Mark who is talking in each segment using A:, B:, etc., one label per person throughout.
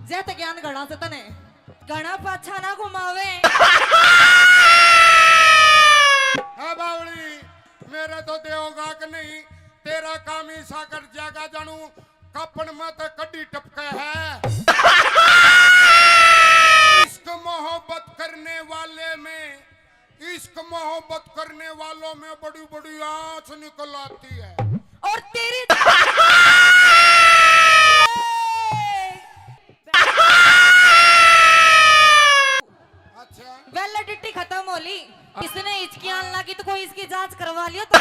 A: जैत ज्ञान गणा से तने गणा पाछा ना घुमावे।
B: बावली मेरे तो देवगा के नहीं, तेरा काम ही साकर जागा जानू कपन में तो कड्डी टपके है। इश्क मोहब्बत करने वाले में, इश्क मोहब्बत करने वालों में बड़ी बड़ी आंच निकल आती है।
A: और तेरी
B: अच्छा
A: वैलिडिटी खत्म होली। इसने हिचकियां लगी तो कोई इसकी जांच करवा लियो तो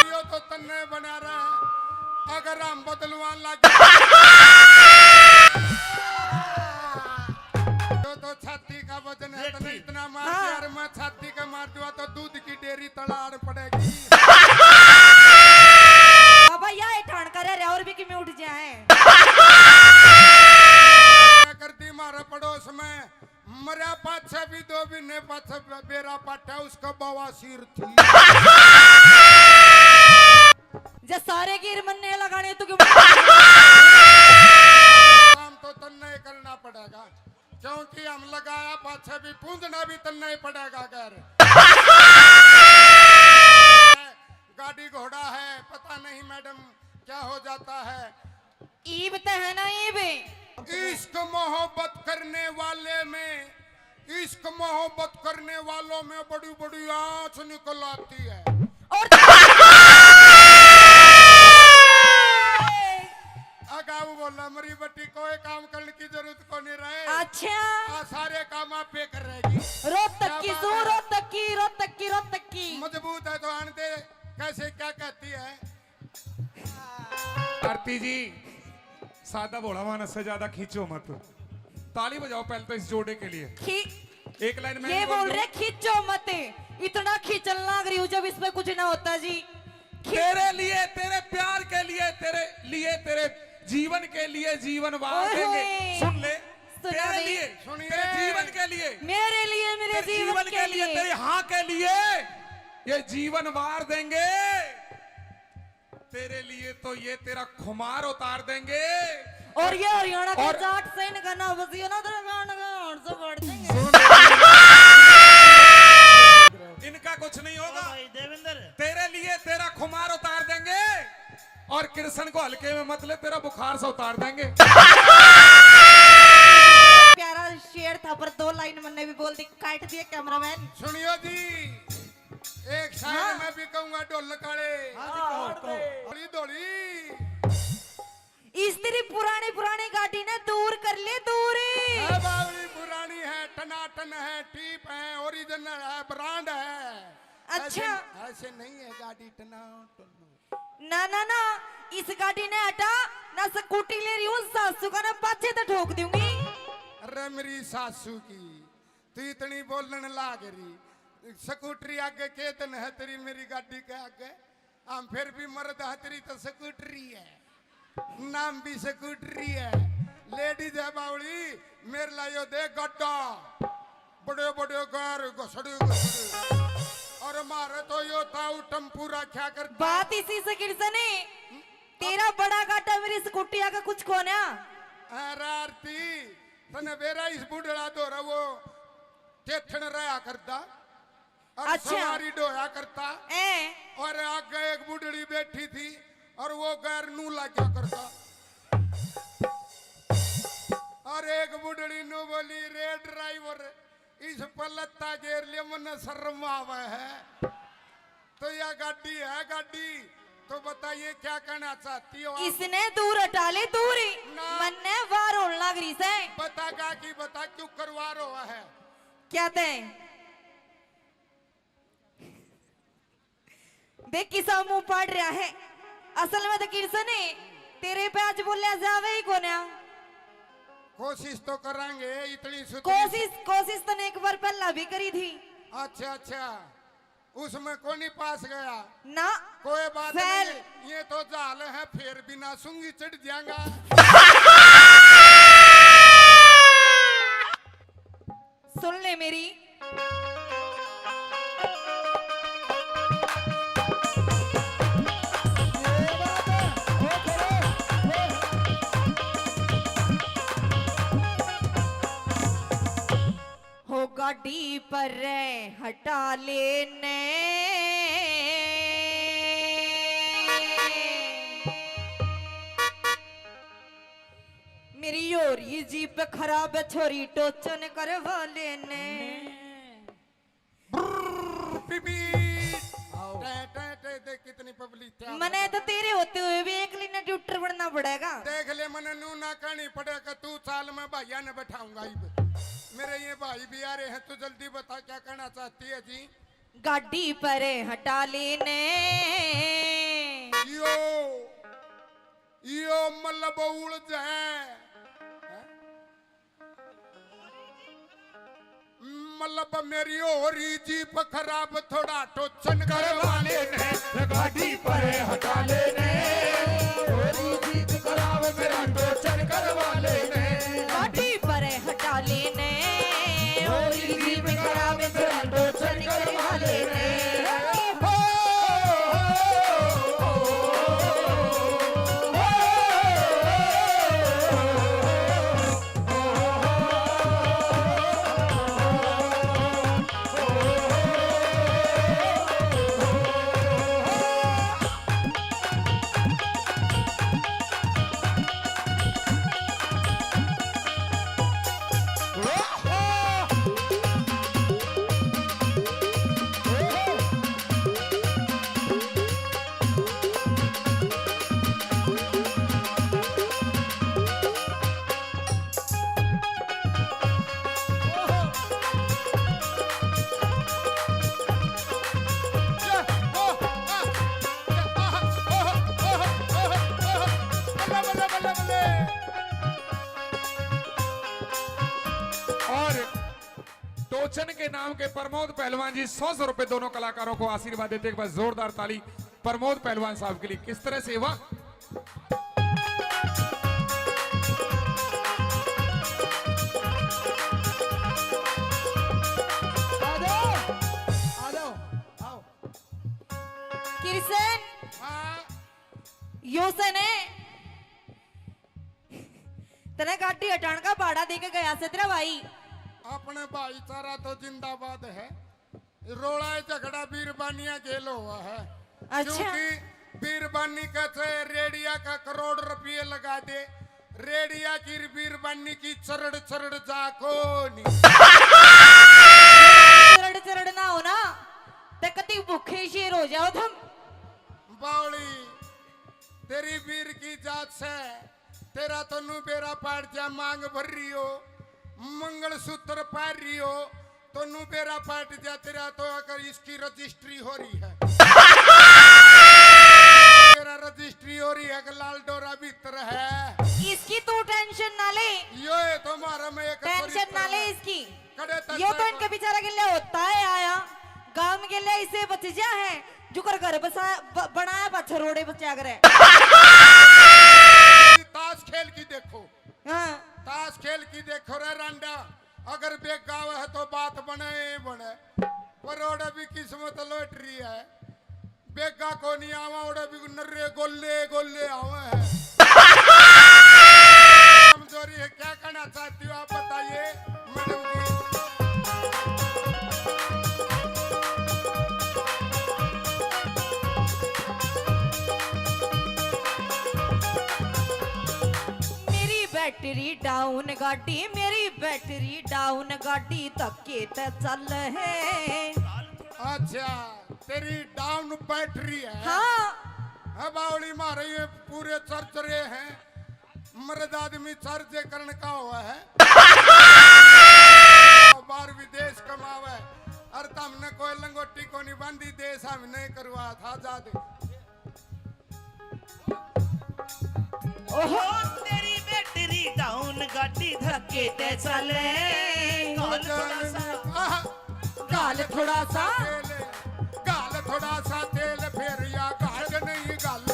B: यो तो तन्ने बना रहा है। अगर हम बदलवान लगे तो छाती का वजन है तो इतना मार
A: हाँ।
B: यार मैं छाती का मार दूंगा तो दूध की डेयरी तड़ाड़ पड़ेगी।
A: बाबा या ठाण करे रे और भी कि में उठ जाए।
B: करती मारा पड़ोस में मरिया पाछे भी दो भी ने पाछे बेरा पाटा उसका बवासीर थी।
A: जे सारे गिर मन्ने लगाने तो क्यों
B: काम तो तन्ने करना पड़ेगा क्योंकि हम लगाया पाछे भी पूंजना भी तन्ने पड़ेगा। कर गाड़ी घोड़ा है पता नहीं मैडम क्या हो जाता है।
A: ईब ते है ना ईब।
B: इश्क मोहब्बत करने वाले में, इश्क मोहब्बत करने वालों में बड़ी बड़ी आंच निकल आती है।
A: और
B: अगाऊ बोला मरी बट्टी कोई काम करने की जरूरत को नहीं रहे।
A: अच्छा
B: सारे काम आप पे कर रहेगी।
A: रोहतक की सो रोहतक की रोहतक की रोहतक की
B: मजबूत है तो आन दे कैसे क्या कहती है।
C: आरती जी सादा भोला मानस से ज्यादा खींचो मत। ताली बजाओ पहले तो इस जोड़े के लिए। एक लाइन में
A: ये बोल रहे खींचो मत। इतना खींचल लाग रही हूँ जब इसमें कुछ ना होता जी।
C: तेरे लिए, तेरे प्यार के लिए, तेरे जीवन के लिए जीवन वार देंगे। सुन ले, तेरे लिए, तेरे जीवन के लिए,
A: मेरे लिए, मेरे जीवन के लिए,
C: तेरे हाँ के लिए ये जीवन वार देंगे। तेरे लिए तो ये तेरा खुमार उतार देंगे।
A: और ये हरियाणा के जाट से इनका ना बसियो ना तेरा गाना गान से बढ़ देंगे।
C: इनका कुछ नहीं होगा।
D: देवेंद्र
C: तेरे लिए तेरा खुमार उतार देंगे और कृष्ण को हल्के में मत ले, तेरा बुखार से उतार देंगे।
A: प्यारा शेर था पर दो लाइन मैंने भी बोल दी, काट दिया कैमरामैन।
B: सुनियो जी एक शायर मैं भी कहूंगा ढोल काले धोली धोली।
A: इस तेरी पुरानी पुरानी गाड़ी ने दूर कर ले दूरी।
B: बावली पुरानी है टनाटन है टीप है ओरिजिनल है ब्रांड है।
A: अच्छा
B: ऐसे नहीं है गाड़ी टनाटन।
A: ना ना ना इस गाड़ी ने हटा ना स्कूटी ले रही हूँ सासू का ना पाछे तो ठोक दूंगी।
B: अरे मेरी सासू की तू इतनी बोलने लाग रही। स्कूटरी आगे के दिन है तेरी मेरी गाड़ी के आगे। हम फिर भी मर्द है तेरी तो स्कूटरी है, नाम भी स्कूटरी है। लेडीज है बावली मेरे लायो दे गड्ढा बड़े बड़े घर घसड़े घसड़े और मारे तो यो ताऊ टम्पूरा क्या कर।
A: बात इसी से गिरसने तेरा बड़ा गाटा मेरी स्कूटी आगे कुछ खोना।
B: अरे आरती तने बेरा इस बुढ़ड़ा दो रहा वो टेथन रहा करता और
A: अच्छा।
B: सवारी डोया करता
A: ए
B: और आगे एक बुढ़ड़ी बैठी थी और वो गैर नू लगा करता और एक बुढ़ड़ी नू बोली रे ड्राइवर इस पलत्ता गेर लिया मन शर्म आवे है तो यह गाड़ी है गाड़ी तो बताइए क्या कहना चाहती हो।
A: इसने दूर हटा ले दूरी मन्ने वार होने लग रही से।
B: बता गा की बता क्यों करवा रहा है।
A: क्या थे देख किसा मुंह पाड़ रहा है। असल में तो किरसने तेरे पे आज बोलिया जावे ही कोना।
B: कोशिश तो करेंगे इतनी
A: कोशिश तो ने एक बार पहला भी करी थी।
B: अच्छा अच्छा उसमें कौन ही पास गया
A: ना
B: कोई बात
A: फैल।
B: नहीं ये तो जाल है फिर बिना सूंगी चढ़ जाएगा।
A: सुन ले मेरी गाड़ी पर हटा लेने मेरी योरी जीप खराब है छोरी टोचन करवा लेने
B: बीबी देख कितनी पब्लिक
A: मने तो तेरे होते हुए भी एक लीना ट्यूटर बनना पड़ेगा।
B: देख ले मने नू ना कहनी पड़ेगा तू साल में भैया ने बैठाऊंगा मेरे ये भाई भी आ रहे हैं तू जल्दी बता क्या कहना चाहती है जी।
A: गाड़ी पर हटा लेने
B: यो मतलब उड़ जाए मतलब मेरी होरी जीप खराब थोड़ा टोचन करवा लेने
C: गाड़ी पर हटा लेने होरी जीप खराब मेरा टोचन करवा लेने
A: गाड़ी पर हटा लेने होरी जीप खराब मेरा टोचन करवा लेने
C: टोचन के नाम के प्रमोद पहलवान जी 100 रुपए दोनों कलाकारों को आशीर्वाद देते एक बार जोरदार ताली प्रमोद पहलवान साहब के लिए। किस तरह से वाह
A: किरसन यो सने तने गाड़ी हटाने का भाड़ा देके गया से तेरा भाई
B: अपने भाईचारा तो जिंदाबाद है रोड़ा झगड़ा बीरबानिया गेल हुआ है।
A: अच्छा
B: क्योंकि बीरबानी का चाहे रेडिया का करोड़ रुपये लगा दे रेडिया की बीरबानी की चरड़ चरड़ जाको नहीं
A: चरड़ चरड़ ना हो ना ते कति भूखे शेर हो जाओ तुम
B: बावली तेरी वीर की जात से तेरा तो नू बेरा पाट जा मांग भर रही हो मंगल सूत्र पार रही हो तो नू बेरा पाट जा तेरा तो अगर इसकी रजिस्ट्री हो रही है तेरा रजिस्ट्री हो रही है लाल डोरा भीतर है
A: इसकी तू टेंशन ना ले
B: यो तुम्हारा मैं एक
A: टेंशन ना ले इसकी
B: कड़े
A: ये तो इनके बेचारा के लिए होता है आया गांव के लिए इसे बच जा है जुकर घर बनाया पछरोड़े बचा करे
B: ताश खेल की देखो
A: हाँ
B: ताश खेल की देखो रे रांडा अगर बेगाव है तो बात बने बने पर ओड़ा भी किस्मत लौटरी है बेगा को नहीं आवा ओड़ा भी नर्रे गोले गोले आवे है कमजोरी है क्या करना चाहती हो आप बताइए मैडम जी।
A: बैटरी डाउन गाड़ी मेरी बैटरी डाउन गाड़ी धक्के ते चल है।
B: अच्छा तेरी डाउन बैटरी है।
A: हाँ
B: बावली मारे ये पूरे चर्च रहे हैं मर्द आदमी चर्च करने का हुआ है बाहर विदेश कमावे और हमने कोई लंगोटी को नहीं बांधी देश हम नहीं करवा था जादे
D: ओहो तेरी बैटरी डाउन गाड़ी धक्के ते चले
B: गाल थोड़ा सा तेल फिर या गाल नहीं गाल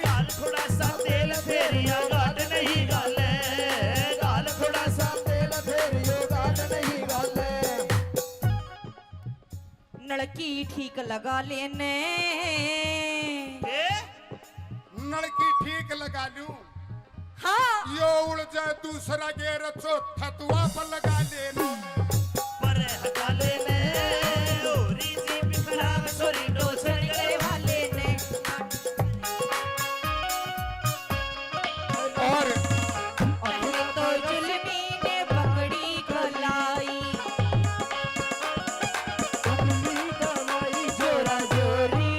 D: गाल थोड़ा सा तेल फिर या गाल नहीं गाल गाल थोड़ा सा तेल फिर या गाल नहीं गाल
A: नलकी ठीक लगा लेने
B: नलकी ठीक लगा लूं।
A: हाँ
B: यो उड़ जाए दूसरा गेर चौथा तू आप लगा लेना
D: पर काले ने होरी जी बिखराग सोरी डोसन
A: गले वाले ने
B: और
A: पहले तो जुल्मी ने पकड़ी खलाई
D: जोरा जोरी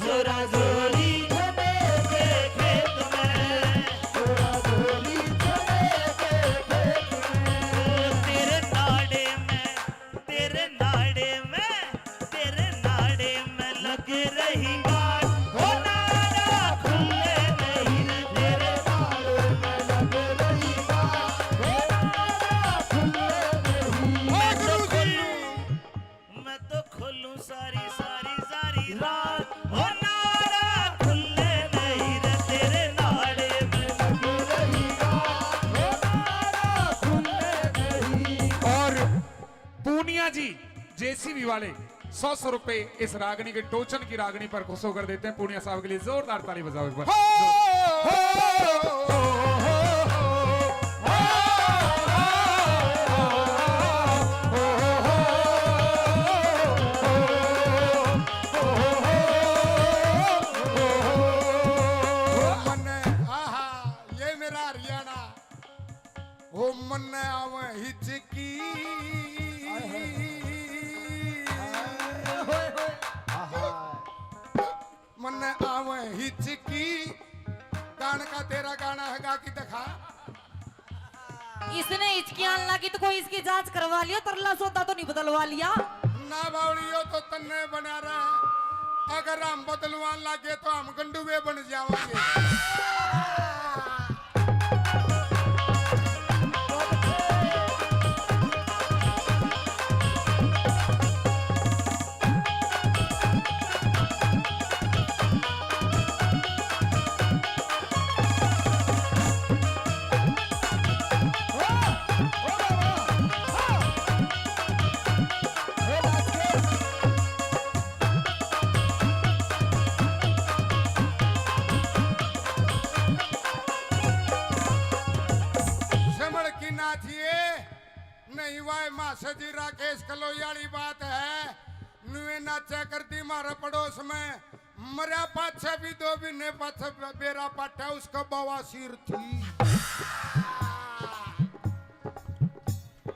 D: जोरा जोरी चने के खेत में जोरा जोरी चने के खेत में तेरे नाड़े में लग रही गाड़ हो नाड़ा खुले नहीं रे तेरे नाड़े में लग रही गाड़ हो नाड़ा खुले नहीं मैं तो खोलूं सारी सारी सारी रात हो नाड़ा खुले नहीं रे तेरे नाड़े में लग रही गाड़ हो नाड़ा खुले नहीं।
C: और पूनिया जी जेसीबी वाले 100 रुपए इस रागनी के टोचन की रागनी पर खुश होकर देते हैं। पूनिया साहब के लिए जोरदार ताली बजाओ एक बार।
B: मन आहा ये मेरा हरियाणा ओ मन आव हिचकी मन आव हिचकी गान का तेरा गाना है गा की दिखा
A: इसने हिचकियां लगी तो कोई इसकी जांच करवा लिया तरला सोता तो नहीं बदलवा लिया
B: ना बावड़ियो तो तन्ने बना रहे अगर हम बदलवान लागे तो हम गंडुए बन जाओगे समड़ की नाचिए नहीं वाय माँ सजी राकेश कलोयाली बात है नुए नाचा करती मारा पड़ोस में मरा पाछा भी दो भी ने पाछा बेरा पाटा उसका बवासीर थी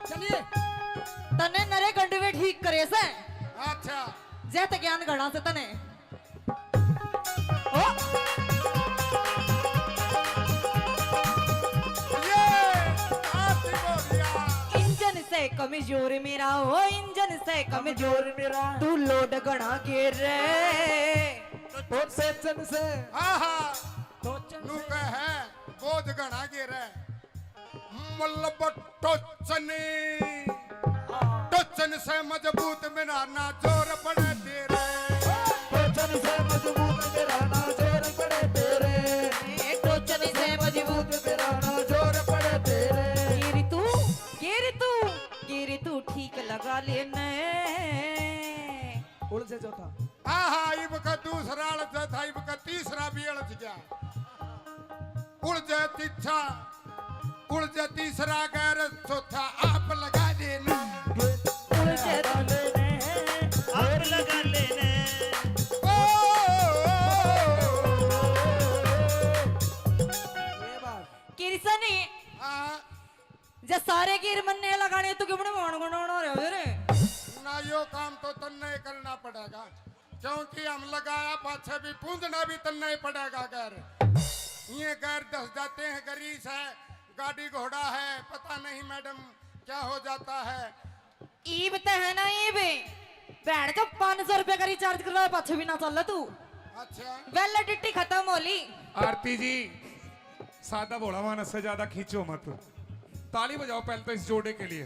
A: चलिए तने नरे गंडवे ठीक करे से
B: अच्छा
A: जैत ज्ञान गणा से तने ओ
B: ये आती बोलिया
A: इंजन से कमजोर मेरा हो इंजन से कमजोर मेरा तू लोड गणा के रे
D: तो सेचन से
B: आहा नु है बोझ गणा गिरे मल्लब टोचनी टोचन से मजबूत मेरा ना जोर पड़े तेरे
D: टोचन से मजबूत मेरा ना जोर पड़े तेरे
A: टोचनी से मजबूत
D: मेरा ना जोर पड़े तेरे
A: गिरी तू ठीक लगा लेने
D: उड़ से चौथा
B: आहा इब का दूसरा अड़च था इब का तीसरा भी अड़च गया उड़ जाए तीछा उड़ जाए तीसरा गैर चौथा आप लगा देना
A: उलझे
D: आप लगा लेने
B: ओ,
D: ये बात
A: किरसनी
B: हाँ
A: जे सारे गिर मन्ने लगाने तो क्यों बने गुण रहे रे
B: ना यो काम तो तन्ने करना पड़ेगा क्योंकि हम लगाया पाछे भी पूंजना भी तन्ने ही पड़ेगा गैर ये गैर दस जाते हैं गरीस है गाड़ी घोड़ा है पता नहीं मैडम क्या हो जाता है
A: ईब ते है ना ईब बैठ जो 500 रुपए का रिचार्ज करवाए पाछे भी ना चल तू
B: अच्छा
A: वैलिडिटी खत्म होली
C: आरती जी सादा भोला मानस से ज्यादा खींचो मत। ताली बजाओ पहले तो इस जोड़े के लिए।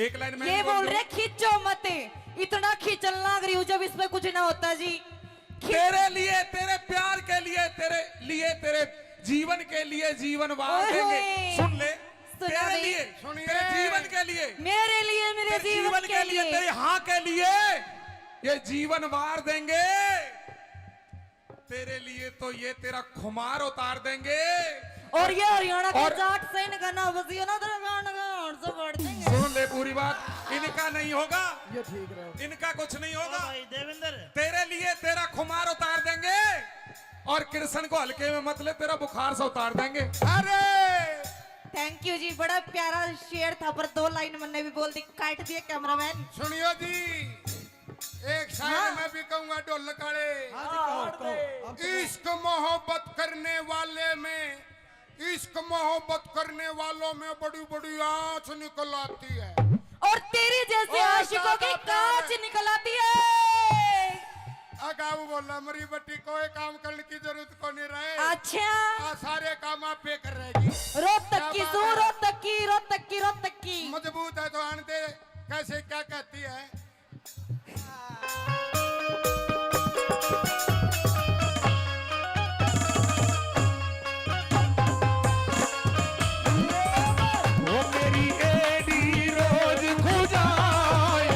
C: एक लाइन में
A: ये बोल रहे खींचो मत, इतना खींचना लग रही हूँ जब इसमें कुछ ना होता जी।
C: तेरे लिए, तेरे प्यार के लिए, तेरे जीवन के लिए जीवन वार देंगे। सुन ले, तेरे लिए, तेरे जीवन के लिए,
A: मेरे
C: जीवन के लिए, तेरे हाँ के लिए ये जीवन वार देंगे। तेरे लिए तो ये तेरा खुमार उतार देंगे।
A: और ये हरियाणा के जाट से इनका ना बसियो ना तेरा गान से बढ़ देंगे।
C: सुन ले पूरी बात। इन इनका नहीं होगा,
E: ये ठीक रहे।
C: इनका कुछ नहीं होगा।
D: भाई देवेंद्र,
C: तेरे लिए तेरा खुमार उतार देंगे और कृष्ण को हल्के में मत ले, तेरा बुखार से उतार देंगे।
B: अरे
A: थैंक यू जी, बड़ा प्यारा शेर था पर 2 लाइन मैंने भी बोल दी, काट दिया कैमरामैन।
B: सुनियो जी, एक शायर मैं भी कहूंगा ढोल काले। इश्क मोहब्बत करने वाले में, इश्क मोहब्बत करने वालों में बड़ी बड़ी आंच निकल आती है,
A: और तेरी जैसे
B: और
A: आशिकों की
B: ज्यादा
A: कांच निकल आती है।
B: अगाऊ बोला मरी बट्टी, कोई काम करने की जरूरत को नहीं रहे।
A: अच्छा,
B: सारे काम आप पे कर रहेगी।
A: रोहतक की
B: क्या
A: सू,
B: बात है?
A: रोहतक की, रोहतक की, रोहतक की।
B: मजबूत है तो आने दे, कैसे क्या कहती है।
C: वो मेरी एडी रोज खुजाए,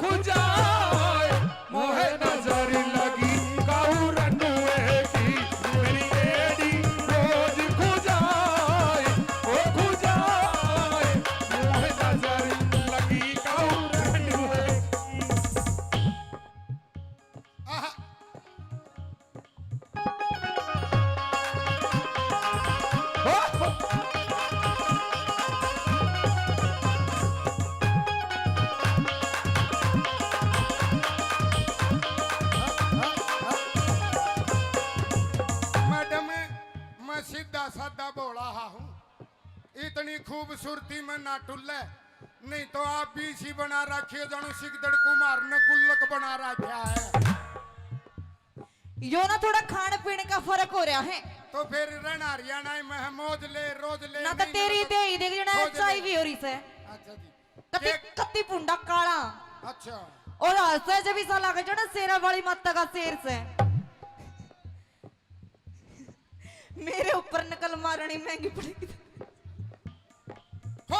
C: खुजाए, मोहे नजर लगी काऊ रंडुए की। मेरी एडी रोज खुजाए, ओ खुजाए, मोहे नजर लगी काऊ रंडुए की।
B: आहा, मैडम मैं सीधा साधा बोला हूँ, इतनी खूबसूरती में ना टुल्ले, नहीं तो आप भी सी बना रखिए जानू सिकदड़ कुमार ने गुल्लक बना रखा है।
A: यो ना थोड़ा खाने पीने का फर्क हो रहा है
B: तो फिर रहना हरियाणा में मौज ले रोज ले
A: ना, तो
B: नहीं
A: तेरी
B: ले तो-
A: दे ही देख जना
B: खोज ले।
A: चाय भी हो रही से
B: अच्छा जी,
A: कति
B: एक-
A: कति पुंडा काला,
B: अच्छा
A: और हंसे जब इसा लगे जो ना शेरा वाली माता का शेर से। मेरे ऊपर नकल मारनी महंगी पड़ेगी।
B: हो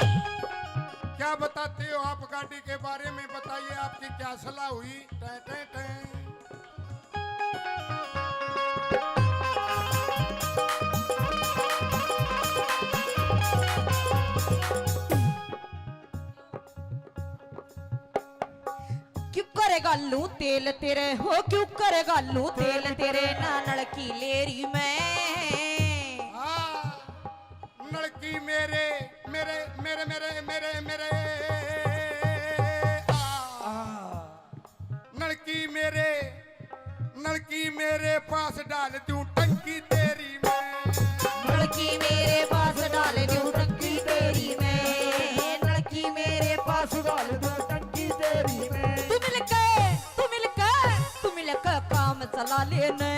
B: क्या बताते हो आप गाड़ी के बारे में, बताइए आपकी क्या सलाह हुई। टै टै टै।
A: क्यों करेगा लू तेल तेरे हो, क्यों करेगा लू तेल तेरे नानल की लेरी में।
B: हाँ, लड़की मेरे मेरे मेरे मेरे मेरे मेरे लड़की मेरे पास डाल दूं टंकी तेरी में।
A: लड़की मेरे पास डाल दूं टंकी तेरी में, लड़की मेरे पास
E: डाल दो टंकी तेरी में।
A: तू मिलकर, तू मिलकर, तू मिलकर काम चला लेने।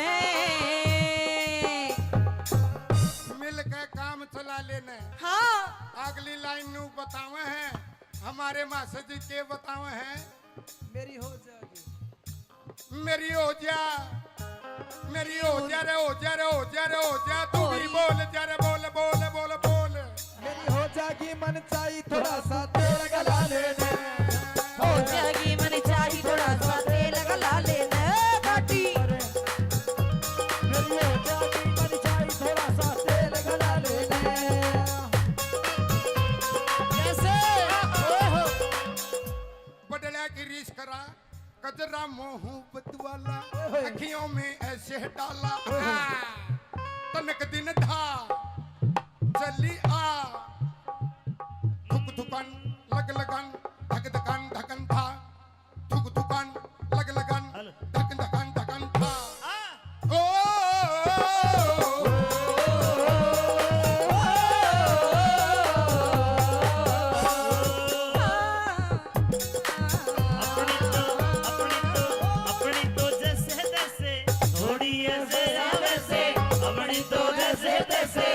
B: मिल के काम चला लेने।
A: हाँ,
B: अगली लाइन नू बतावे हैं हमारे मास्टर जी के बतावे हैं।
E: मेरी हो जाएगी।
B: मेरी हो जा, मेरी हो जा रे, हो जा रे, हो जा रे, हो जा, तू भी बोल जा रे, बोल बोल बोल बोल।
E: मेरी हो जाएगी मन चाहिए थोड़ा सा तेल गला लेने।
A: हो जाएगी मन चाहिए थोड़ा सा तेल गला लेने गाड़ी।
E: मेरी हो जाएगी मन चाहिए थोड़ा सा तेल गला लेने। कैसे? ओहो।
B: बदला की रीस करा, कजरा मोहब्बत वाला, अखियों में ऐसे डाला। तनक दिन था चली आ, थुक थुकन लग लगन धक धकन धकन था, थुक थुकन लग लगन धक धकन धकन था। ओ
D: अपनी तो जैसे तैसे, थोड़ी ऐसे या वैसे, अपनी तो जैसे तैसे।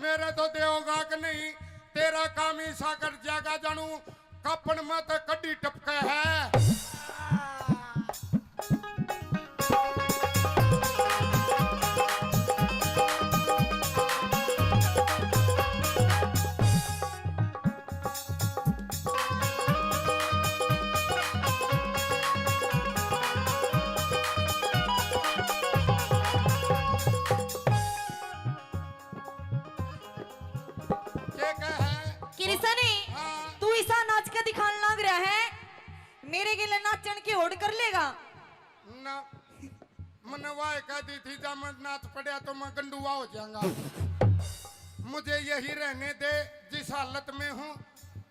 B: मेरे तो देओगा कि नहीं तेरा काम ही सा कर जागा जानू कपन मत कड्डी टपके है के कह है
A: किरसनी
B: हाँ।
A: तू ऐसा नाच के दिखाने लग रहा है मेरे के लिए नाचन की होड़ कर लेगा
B: ना मनवाए कहती थी जब मैं नाच पड़ा तो मैं गंडुआ हो जाऊंगा मुझे यही रहने दे जिस हालत में हूँ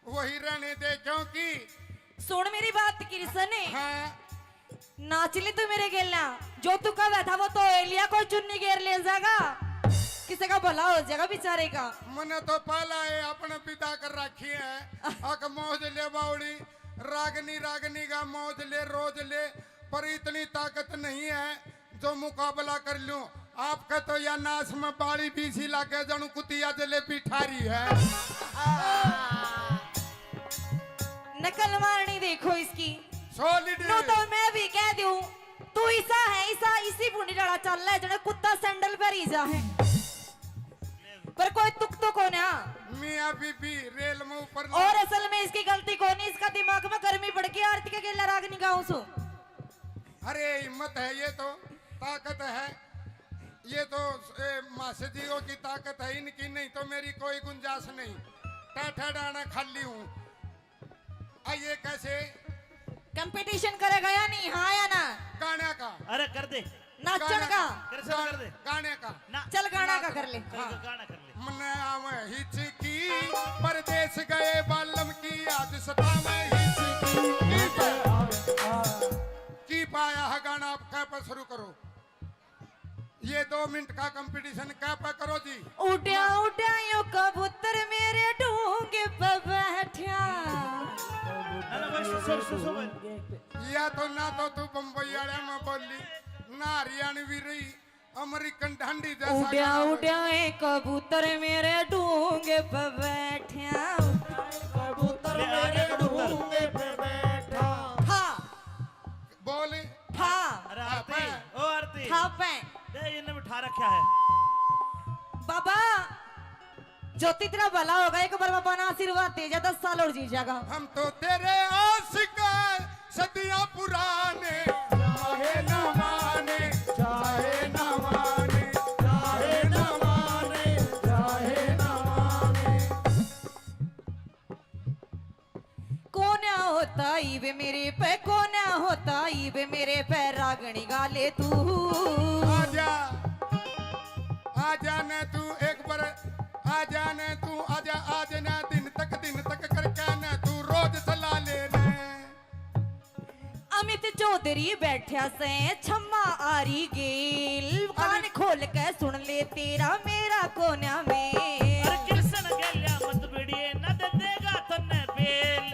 B: वही रहने दे क्योंकि
A: सुन मेरी बात किरसनी
B: हाँ
A: नाच ले तू मेरे गेलना जो तू कह बैठा वो तो एलिया को चुन्नी घेर ले जाएगा किसी का भला हो जाएगा बेचारे का
B: मैंने तो पहला है अपने पिता कर रखी है अक मौज ले बाउड़ी रागनी रागनी का मौज ले रोज ले पर इतनी ताकत नहीं है जो मुकाबला कर लूं आपका तो या नाश में बाड़ी बीसी लाके जानू कुतिया जलेबी ठारी है
A: नकल मारनी देखो इसकी
B: सॉलिड
A: नो तो मैं भी कह दूं तू ऐसा है ऐसा इसी बुनी डाला चल रहा है जने कुत्ता सैंडल पर ही जा है पर कोई तुक तो कौन है
B: मियां बीबी रेल में ऊपर
A: और असल में इसकी गलती कौन है इसका दिमाग में गर्मी बढ़ गई आरती के गेला राग निगाहों सो
B: अरे हिम्मत है ये तो ताकत है ये तो मासेजियों की ताकत है इनकी नहीं तो मेरी कोई गुंजाइश नहीं टाठा डाना खाली हूँ आइए कैसे
A: कंपटीशन करेगा या नहीं हाँ या ना
B: गाने का
D: अरे कर दे
A: नाचन का
D: कर से कर दे
B: गाने का
D: ना
A: चल गाना का कर ले
D: गाना कर ले
B: मन आवे हिचकी परदेश गए बालम की आज सतावे हिचकी की पाया है गाना आप क्या पर शुरू करो ये 2 मिनट का कंपटीशन क्या पर करो जी
A: उड्या उड्या यो कबूतर मेरे ढूंगे पे बैठा
D: ना बस सो
B: या तो ना तो तू बम्बई वाले में बोली ना हरियाणवी भी रही अमेरिकन ढंडी जैसा
A: उड्या
B: गाना बोली।
A: उड्या ए कबूतर मेरे ढूंगे पे बैठा कबूतर मेरे ढूंगे पे बैठा हाँ
B: बोले
A: हाँ
D: अरे आरती ओ आरती
A: हाँ पे
D: दे इन्हें बिठा रखा है
A: बाबा ज्योति तेरा भला होगा एक बार बाबा ना आशीर्वाद दे जा 10 साल और जी जाएगा
B: हम तो तेरे आशिक सदियां पुराने चाहे न माने चाहे न माने चाहे न माने चाहे न माने
A: कौन होता ईवे मेरे पे कौन होता ईवे मेरे पे रागणी गाले तू
B: आजा आजा न तू एक बार आजा न तू आजा आज न दिन तक करके न तू रोज चला लेने
A: अमित चौधरी बैठा से छम्मा आरी गेल कान खोल के सुन ले तेरा मेरा कोना में
D: अरे कृष्ण गेल्या मत बिड़िए न दे देगा तन्ने बेल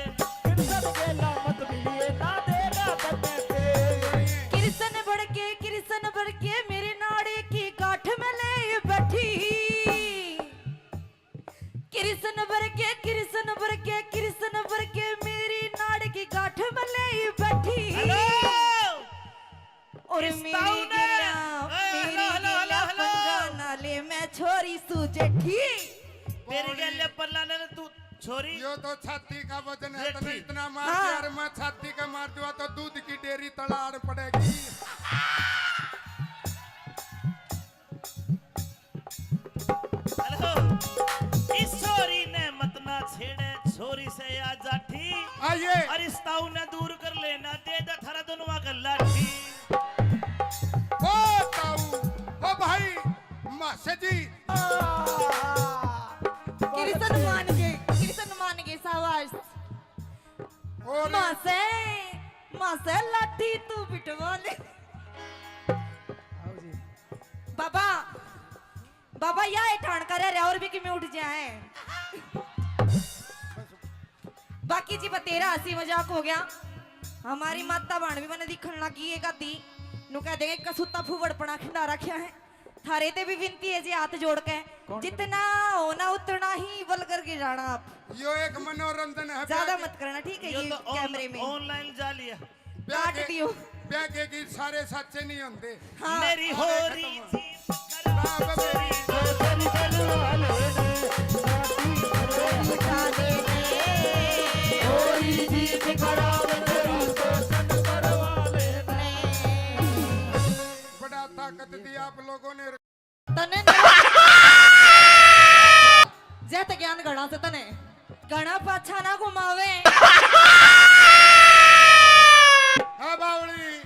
D: कृष्ण गेल्या मत बिड़िए ना देगा तन्ने बेल
A: कृष्ण बढ़ के मेरे नाड़े की गांठ में ले बैठी कृष्ण बढ़ के मेरी नाड़ की गांठ में ले बैठी
D: हेलो
A: और
D: इस
A: मेरी
D: ताऊ ने-
A: गिला
D: हेलो, हेलो, हेलो।
A: पंगा नाले में छोरी सुजेठी
D: मेरे गेल्या पल्ला ने तू छोरी
B: यो तो छाती का वजन है तो
D: जेठी।
B: इतना मार
A: हाँ।
B: यार मैं छाती का मार दूंगा तो दूध की डेयरी तलाड़ पड़ेगी
D: हेलो इस छोरी ने मत ना छेड़े छोरी से आ जाठी
B: आइए
D: और इस ताऊ ने दूर कर लेना दे दा थारा दोनों का लाठी
B: ओ ताऊ ओ भाई मासे जी
A: कृष्ण मान के सावास
B: और
A: मासे लाठी तू बिटवा ले बाबा या ठाण करे रे और भी कि मैं उठ जाए बाकी जी बतेरा हंसी मजाक हो गया हमारी माता बाण भी मैंने दिखन लगी एक आधी नु कह देंगे कसुता फुवड़ पड़ा खिंडा रखा है थारे ते भी विनती है जी हाथ जोड़ के जितना होना उतना ही वल्गर गिराना आप,
B: यो एक मनोरंजन है।
A: ज्यादा मत करना, ठीक है?
D: यो
A: ये
D: तो
A: कैमरे में
D: ऑनलाइन जाली है।
A: काट दियो।
B: ब्याह के गीत सारे सच्चे नहीं होते।
A: हाँ।
D: मेरी हो रही थी
B: राम मेरी
D: तेरी दिल वाले ने
A: उठा दे दे।
D: होरी जीत खराब तेरी सोचन करवाले ने।
B: बड़ा ताकत दी आप लोगों ने।
A: तने जैत ज्ञान गणा से तने गणा पाछा ना घुमावे।
B: हाँ बावली,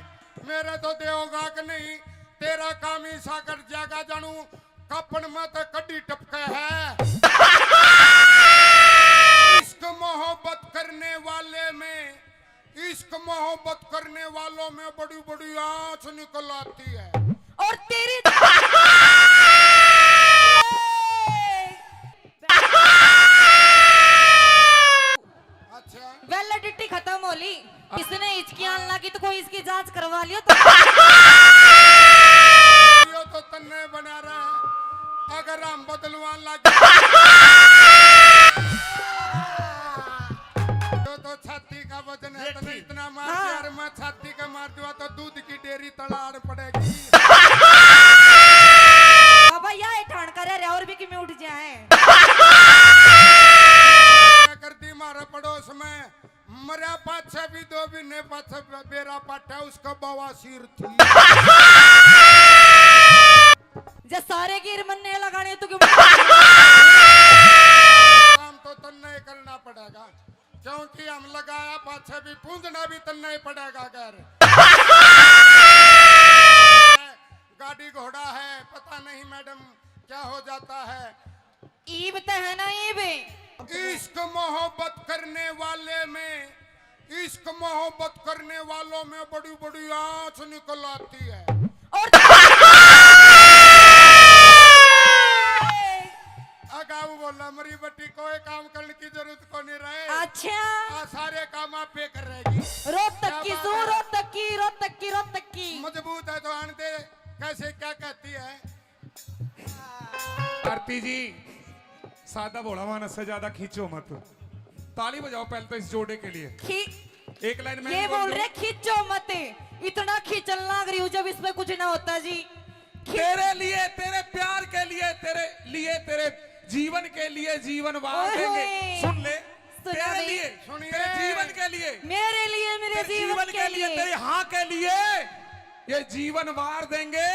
B: मेरे तो देवगा के नहीं, तेरा काम ही साकर जागा जानू कपन मत कड्डी टपके है। इश्क मोहब्बत करने वाले में, इश्क मोहब्बत करने वालों में बड़ी बड़ी आंच निकल आती है।
A: और तेरी
B: अच्छा
A: वैलिडिटी खत्म होली। इसने हिचकियां लगी तो कोई इसकी जांच करवा लियो तो।
B: यो तो तन्ने बना रहा है, अगर हम बदलवान लगे तो छाती का वजन है, तने इतना मार
A: हाँ।
B: दिया, और मैं छाती का मार दूंगा तो दूध की डेयरी तड़ाड़ पड़ेगी।
A: बाबा या ठाण करे रे और भी कि में उठ जाए।
B: कर दी मारे पड़ोस में मरिया पाछे भी 2 महीने पाछे बेरा पाटा, उसका बवासीर थी।
A: जे सारे गिर मन्ने लगाने तो क्यों?
B: काम तो तन्ने ही करना पड़ेगा, क्योंकि हम लगाया पाछे भी पूंजना भी तन्ने ही पड़ेगा। घर गाड़ी घोड़ा है, पता नहीं मैडम क्या हो जाता है।
A: ईब ते है ना ईब।
B: इश्क मोहब्बत करने वाले में, इश्क मोहब्बत करने वालों में बड़ी बड़ी आंच निकल आती है।
A: और
B: अगाऊ बोला मरी बट्टी, कोई काम करने की जरूरत को नहीं रहे।
A: अच्छा
B: आ सारे काम आप पे कर रहेगी।
A: रोहतक की सू, रोहतक की, रोहतक की, रोहतक की।
B: मजबूत है तो आन दे, कैसे क्या कहती है।
C: आरती जी सादा भोला मानस से ज्यादा खींचो मत। ताली बजाओ पहले तो इस जोड़े के लिए। एक लाइन में
A: ये बोल रहे खींचो मत, इतना खींचल लाग रही हूँ जब इसमें कुछ ना होता जी।
C: तेरे लिए, तेरे प्यार के लिए, तेरे जीवन के लिए जीवन वार
A: ओए
C: देंगे।
A: होए।
C: सुन ले,
A: सुना
C: तेरे
A: दे।
C: लिए,
B: सुनिए।
C: तेरे जीवन के लिए,
A: मेरे लिए, मेरे
C: तेरे
A: जीवन के लिए।
C: तेरे हाँ के लिए ये जीवन वार देंगे।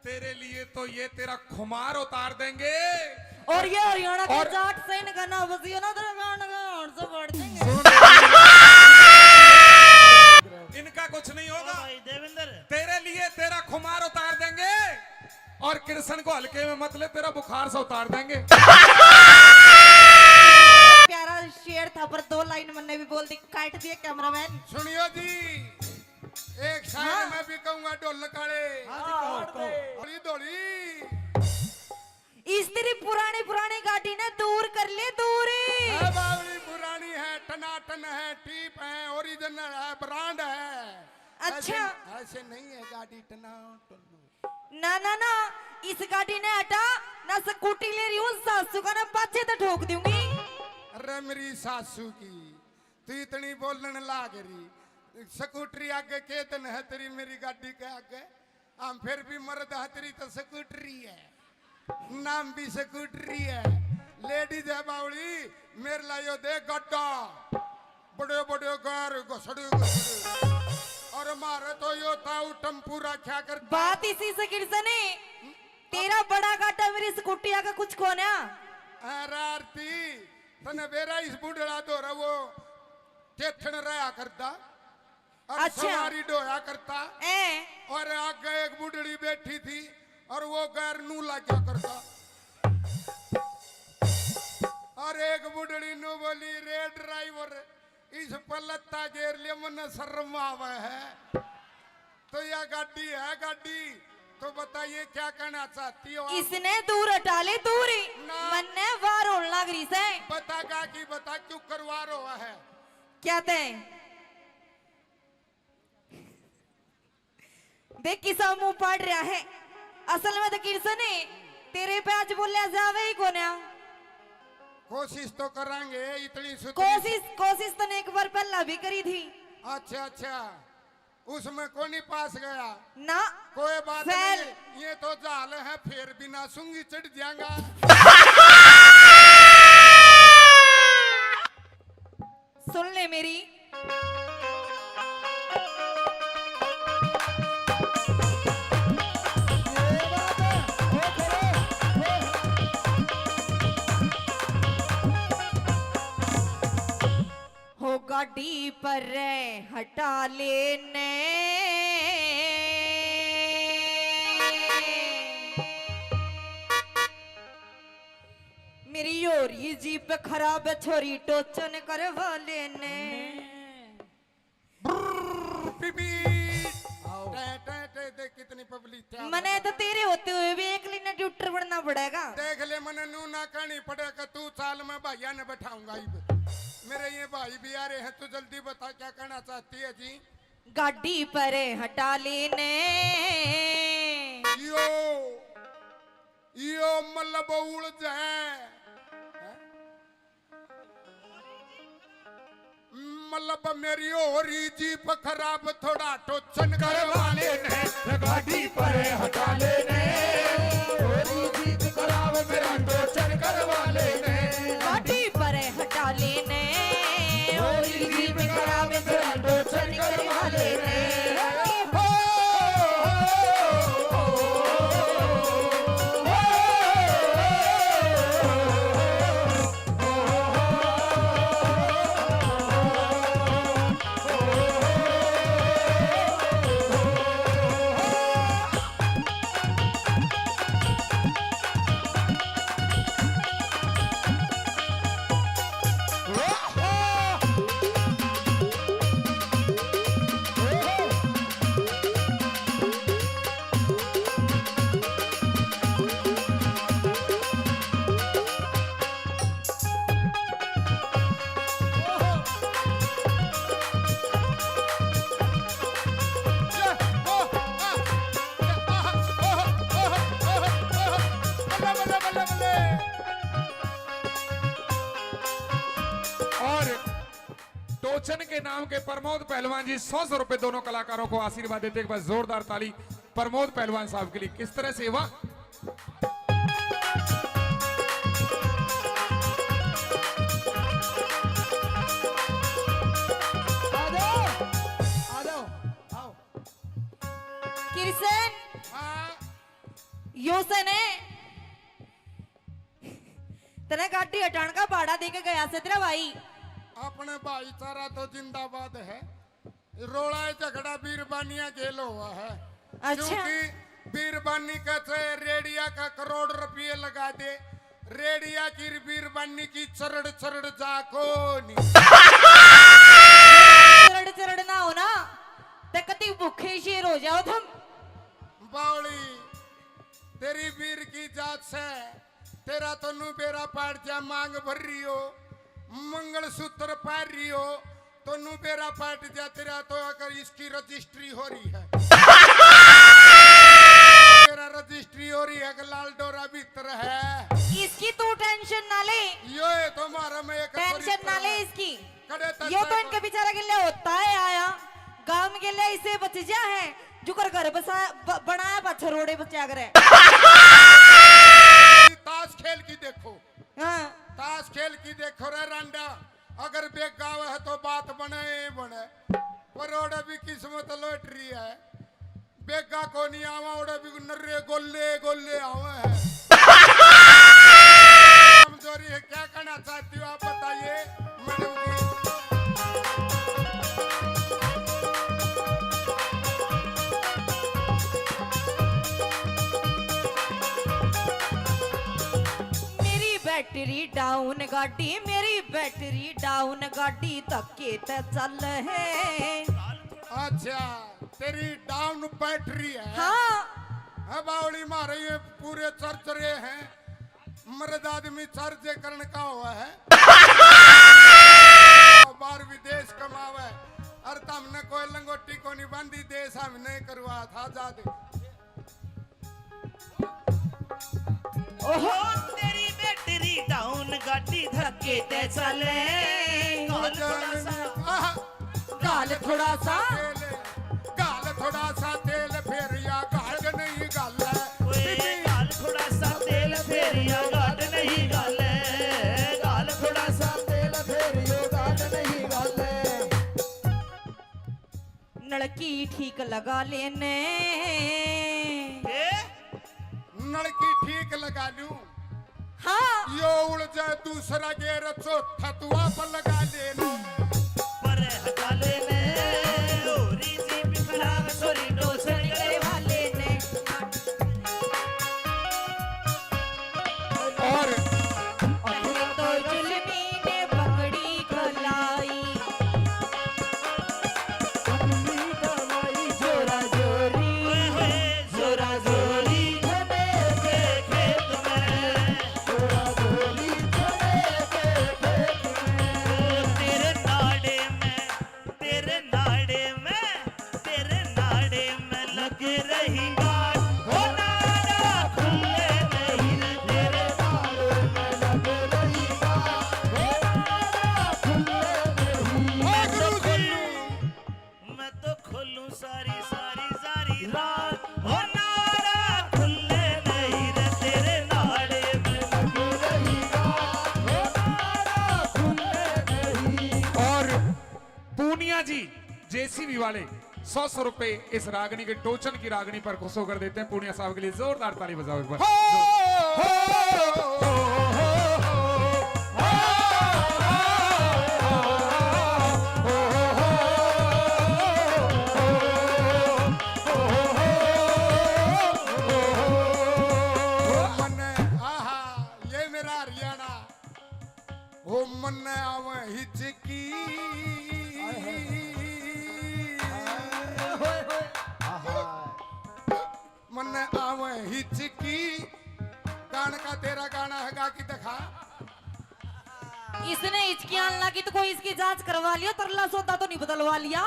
C: तेरे लिए तो ये तेरा खुमार उतार देंगे।
A: और ये हरियाणा के
C: और-
A: जाट से इनका ना बसियो ना तेरा गाना गान से बढ़ देंगे।
C: इनका कुछ नहीं होगा।
D: भाई देवेंद्र
C: तेरे लिए तेरा खुमार उतार देंगे और कृष्ण को हल्के में मत ले, तेरा बुखार से उतार देंगे।
A: प्यारा शेर था पर 2 लाइन मैंने भी बोल दी, काट दिया कैमरामैन।
B: सुनियो जी, एक शायर
A: हाँ।
B: मैं भी कहूंगा ढोल काले। धोली धोली
A: इस तेरी पुरानी पुरानी गाड़ी ने दूर कर ले, दूर।
B: है बावली, पुरानी है, टनाटन है, टीप है, ओरिजिनल है, ब्रांड है।
A: अच्छा।
B: ऐसे नहीं है गाड़ी टनाटन।
A: ना ना ना, इस गाड़ी ने हटा ना, स्कूटी ले रही हूँ, सासू का ना पाछे तो ठोक दूंगी।
B: अरे मेरी सासू की तू इतनी बोलने लाग रही। स्कूटरी आगे के दिन है तेरी, मेरी गाड़ी के आगे। हम फिर भी मर्द है तेरी तो स्कूटरी है, नाम भी स्कूटरी है। लेडीज है बावली, मेरे लायो दे गड्ढा, बड़े बड़े गार घसड़े घसड़े। और मारे तो यो ताऊ टम्पूरा क्या करता।
A: बात इसी से गिरसने, तेरा बड़ा गाटा मेरी स्कूटी आगे कुछ खोना।
B: अरे आरती तने बेरा इस बुढ़ड़ा दो रहा, वो टेथन रहा करता और
A: अच्छा।
B: सवारी डोया करता।
A: ए
B: और आगे एक बुढ़ड़ी बैठी थी और वो गैर नू लगा करता। और एक बुढ़ड़ी नू बोली, रे ड्राइवर इस पर लत्ता घेर लिया, मन शर्म आवे है। तो यह गाड़ी है गाड़ी, तो बताइए क्या कहना चाहती हो आप?
A: इसने दूर हटा ले, दूर।
B: ना।
A: मन्ने वार होने लग रही से।
B: बता गा कि बता क्यों करवा रहा है।
A: क्या थे देख किसा मुंह पाड़ रहा है। असल में तो किरसने तेरे पे आज बोलिया जावे ही कोन्या।
B: कोशिश तो करांगे इतनी
A: कोशिश तो ने एक बार पहला भी करी थी।
B: अच्छा अच्छा, उसमें कौन ही पास गया
A: ना
B: कोई बात
A: फेल।
B: नहीं, ये तो जाल है, फिर भी ना सूंगी चढ़ जाएगा।
A: सुन ले मेरी, हो गाड़ी पर हटा लेने मेरी योरी जीप खराब है, छोरी टोचन करवा लेने।
B: देख कितनी पब्लिक थी।
A: मने तो तेरे होते हुए भी एक लिना ट्यूटर बनना पड़ेगा।
B: देख ले, मने नू ना कहनी पड़ेगा, तू साल में भैया ने बैठाऊंगा। मेरे ये भाई भी आ रहे हैं, तू जल्दी बता क्या कहना चाहती है जी।
A: गाड़ी पर हटा लेने
B: यो मतलब उड़ जाए, मतलब मेरी होरी जीप खराब, थोड़ा टोचन करवा लेने।
E: गाड़ी पर हटा लेने, होरी जीप खराब मेरा टोचन करवा लेने।
A: गाड़ी पर हटा लेने, होरी जीप खराब मेरा टोचन करवा लेने।
C: टोचन के नाम के प्रमोद पहलवान जी 100 रुपए दोनों कलाकारों को आशीर्वाद देते। एक बार जोरदार ताली प्रमोद पहलवान साहब के लिए। किस तरह से वाह,
A: किरसन यो से ने तेने गाड़ी हटाने का भाड़ा देके गया से तेरा भाई।
B: अपने भाईचारा तो जिंदाबाद है, रोड़ा झगड़ा बीरबानिया गेल हुआ है।
A: अच्छा।
B: क्योंकि बीरबानी का चाहे रेडिया का करोड़ रुपये लगा दे, रेडिया की बीरबानी की चरड़ चरड़ जाको नहीं।
A: चरड़ चरड़ ना हो ना ते कति भूखे शेर हो जाओ तुम।
B: बावली तेरी वीर की जात से तेरा तो नू बेरा पाट जा, मांग भर रही हो, मंगल सूत्र पार रही हो, तो नू बेरा पाट जा तेरा। तो अगर इसकी रजिस्ट्री हो रही है, तेरा रजिस्ट्री हो रही है, लाल डोरा भीतर है।
A: इसकी तू टेंशन ना ले,
B: ये तो हमारा में एक
A: टेंशन ना ले इसकी।
B: कड़े तक
A: ये तो इनके बेचारा के लिए होता है आया, गांव के लिए इसे बच जा है जो कर घर बसाया बनाया पछरोड़े बचा करे।
B: ताश खेल की देखो,
A: हाँ
B: ताश खेल की देखो रे रांडा, अगर बेग गाँव है तो बात बने बने, पर ओड़ा भी किस्मत लौटरी है। बेगा को नहीं आवा, ओड़ा भी नर्रे गोले गोले आवे है। कमजोरी है, क्या करना चाहती हो आप बताइए मैडम जी।
A: बैटरी डाउन गाड़ी, मेरी बैटरी डाउन गाड़ी धक्के ते चल है।
B: अच्छा तेरी डाउन बैटरी है।
A: हाँ
B: है बावली मारे ये पूरे चर्च रहे हैं, मर्द आदमी चर्च करने का हुआ है। बाहर विदेश कमावे, और हमने कोई लंगोटी को नहीं बांधी, देश हम नहीं करवा था। जा दे
A: ओहो
D: तेरी बैटरी डाउन गाड़ी धक्के ते चले गाल थोड़ा सा
B: आहा,
A: गाल थोड़ा सा
B: गाल थोड़ा सा तेल फिर या गाल नहीं गाल
D: ओए गाल थोड़ा सा तेल फेरिया गाल नहीं गाले गाल थोड़ा सा
E: तेल फेरियो गाल नहीं गाले
A: नलकी ठीक लगा लेने
D: ए
B: नलकी ठीक लगा लूं
A: हाँ
B: यो उड़ जाए दूसरा गेर चौथा तू आप लगा लेना
D: पर हकाले ने ओरी जीप खराब सोरी डोसर
A: तेरे वाले ने
B: और
A: पहले तो जुल्मी ने पकड़ी कलाई
E: जोरा जोरी
D: ओए होए जोरा जोरी के खेत में
E: जोरा जोरी
D: तेरे नाड़े में तेरे नाड़े में तेरे नाड़े में लग रही गाड़ हो नाड़ा खुले नहीं रे तेरे मैं तो खोलूं सारी सारी सारी रात हो नाड़ा खुले नहीं रे तेरे नाड़े में
C: और पूनिया जी जेसीबी वाले 100 रुपए इस रागनी के टोचन की रागनी पर खुश होकर देते हैं। पूनिया साहब के लिए जोरदार ताली बजाओ एक बार।
B: मन आहा ये मेरा हरियाणा हो मन आव हिचकी मन आव हिचकी गान का तेरा गाना है गा की दिखा
A: इसने हिचकियां लगी तो कोई इसकी जांच करवा लिया तरला सौदा तो नहीं बदलवा लिया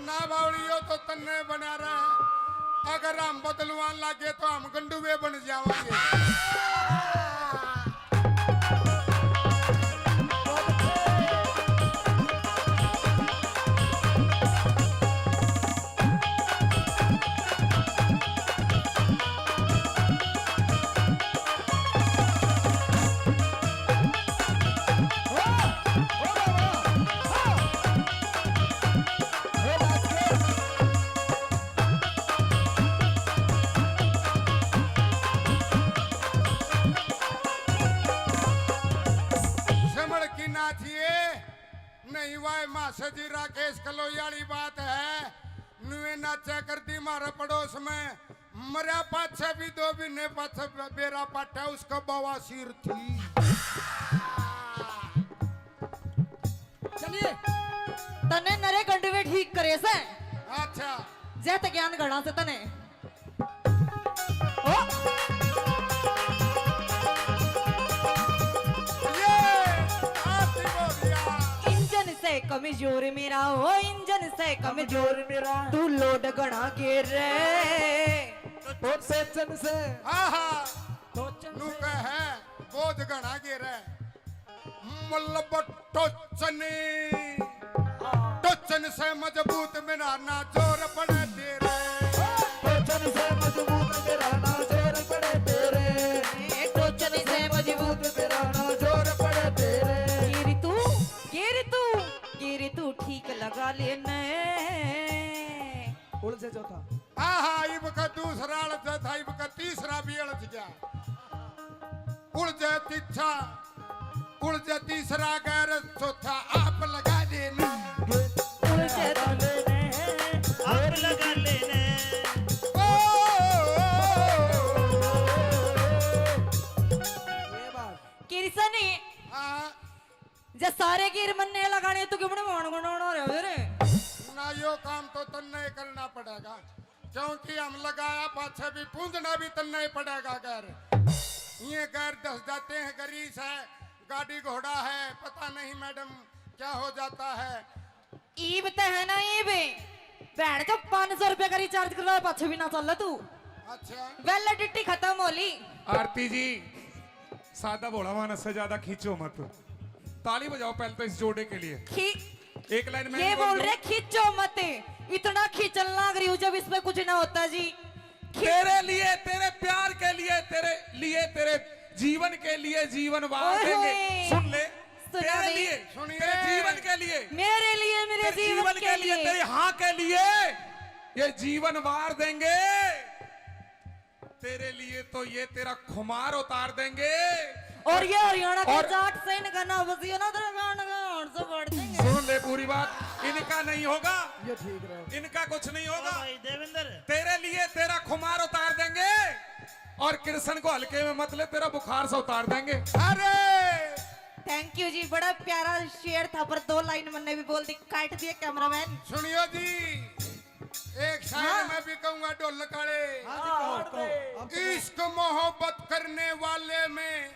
B: ना बावड़ियो तो तन्ने बना रहे अगर हम बदलवान लागे तो हम गंडुए बन जावांगे समड़ की नाचिए नहीं वाय मासा जी राकेश कलोयाली बात है नुए नाचा करती मारा पड़ोस में मरा पाछा भी दो भी ने पाछा बेरा पाटा उसका बवासीर थी
E: चलिए
A: तने नरे गंडवे ठीक करे से
B: अच्छा
A: जैत ज्ञान गणा से तने ओ
B: ये आती बोलिया
A: इंजन से कमजोर मेरा हो इंजन से कमजोर
E: मेरा
A: तू लोड गणा के रे
E: तो सेचन से
B: आहा
E: टोचन
B: नु है बोध गणा गिरे मल्लब टोचनी टोचन से मजबूत मेरा ना जोर पड़े तेरे
E: टोचन से मजबूत मेरा ना जोर पड़े तेरे
A: टोचनी से मजबूत
E: मेरा ना जोर पड़े तेरे
A: गिरी तू ठीक लगा लेने
E: उड़ से चौथा
B: आहा इब का दूसरा अड़च था इब का तीसरा भी अड़च गया उड़ जाए तीछा उड़ जाए तीसरा गैर चौथा आप लगा देना
A: उल्टे
D: आप लगा लेने
B: ओ,
E: ये बात
A: किरसनी
B: हाँ
A: जे सारे गिर मन्ने लगाने तू क्यों मान गुण रहे रे
B: ना यो काम तो तन्ने करना पड़ेगा क्योंकि हम लगाया पाछे भी पूंजना भी तन्ने पड़ेगा गैर ये गैर दस जाते हैं गरीस है गाड़ी घोड़ा है पता नहीं मैडम क्या हो जाता है
A: ईब ते है ना ईब बैठ तो 500 रुपए का रिचार्ज करवा पाछे भी ना चल तू
B: अच्छा
A: वैलिडिटी खत्म होली
C: आरती जी सादा भोला मानस से ज्यादा खींचो मत। ताली बजाओ पहले तो इस जोड़े के लिए। एक लाइन में
A: ये बोल रहे खींचो मत, इतना खींचना लग रही हूँ जब इसमें कुछ ना होता जी।
C: तेरे लिए, तेरे प्यार के लिए, तेरे जीवन के लिए जीवन वार
A: ओए
C: देंगे।
A: होए।
C: सुन ले,
A: सुना
C: तेरे
A: दे।
C: लिए,
B: सुनिए।
C: तेरे जीवन के लिए,
A: मेरे लिए, मेरे
C: तेरे
A: जीवन के लिए,
C: तेरे हाँ के लिए ये जीवन वार देंगे। तेरे लिए तो ये तेरा खुमार उतार देंगे।
A: और ये हरियाणा के
C: और-
A: जाट से गाना बजियो ना तेरा गाना से बढ़ देंगे।
C: सुन ले पूरी बात, इनका नहीं होगा,
E: ये ठीक रहे।
C: इनका कुछ नहीं होगा।
D: भाई देवेंद्र,
C: तेरे लिए तेरा खुमार उतार देंगे और कृष्ण को हल्के में मत ले, तेरा बुखार से उतार देंगे।
B: अरे
A: थैंक यू जी, बड़ा प्यारा शेर था पर 2 लाइन मैंने भी बोल दी, काट दिया कैमरामैन।
B: सुनियो जी, एक शायर
A: हाँ।
B: मैं भी कहूंगा ढोल काड़े।
E: हाँ जी, कहो। अब तो
B: इश्क मोहब्बत करने वाले में,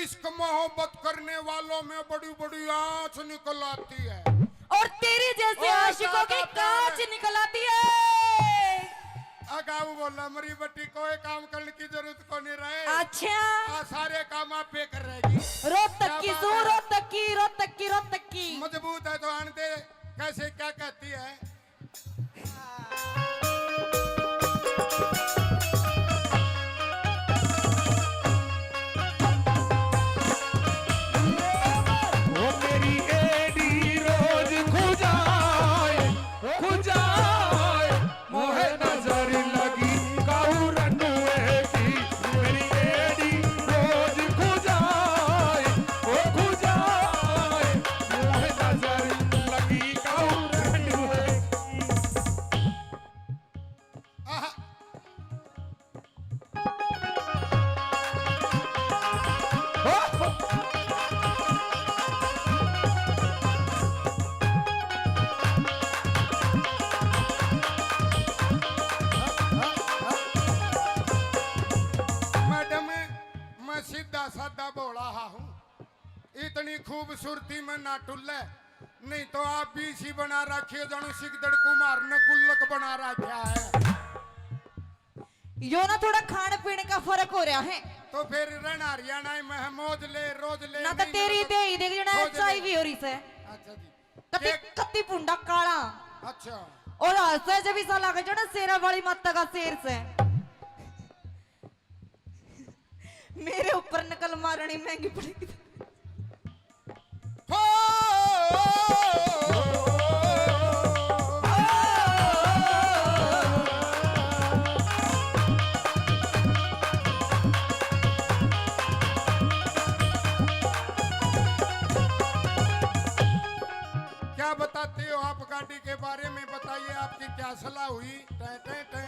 B: इश्क मोहब्बत करने वालों में बड़ी बड़ी आंच निकल आती है।
A: और तेरी जैसे
B: और
A: आशिकों की
B: ज्यादा
A: कांच
B: प्यार है।
A: निकल आती है।
B: अगाऊ बोला मरी बट्टी कोई काम करने की जरूरत को नहीं रहे।
A: अच्छा,
B: आ, सारे काम आप पे कर रहेगी।
A: रोहतक की
B: क्या बात
A: सू,
B: है?
A: रोहतक की, रोहतक की, रोहतक की।
B: मजबूत है तो आन दे। कैसे क्या कहती है?
E: वो मेरी एडी रोज खुजाए, खुजाए, मोहे नजर लगी काऊ रंडुए की। मेरी एडी रोज खुजाए, ओ खुजाए, मोहे नजर लगी काऊ रंडुए की।
B: आहा, मैडम मैं सीधा साधा बोला हूँ, इतनी खूबसूरती में ना टुल्ले, नहीं तो आप भी इसी बना रखिए जानो सिकदड़ कुमार ने गुल्लक बना रखा है।
A: यो ना थोड़ा खाने पीने का फर्क हो रहा है
B: तो फिर रहना हरियाणा में मौज ले रोज ले
A: ना, तो
B: नहीं
A: तेरी
B: ले तो-
A: दे ही देख जना
B: खोज ले।
A: चाय भी हो रही से
B: अच्छा जी।
A: कति
B: एक-
A: कति पुंडा काला
B: अच्छा
A: और हंसे जब इसा लगे जो ना शेरा वाली माता का शेर से। मेरे ऊपर नकल मारनी महंगी पड़ेगी।
B: हो क्या बताते हो आप गाड़ी के बारे में? बताइए आपकी क्या सलाह हुई? टै टै टै।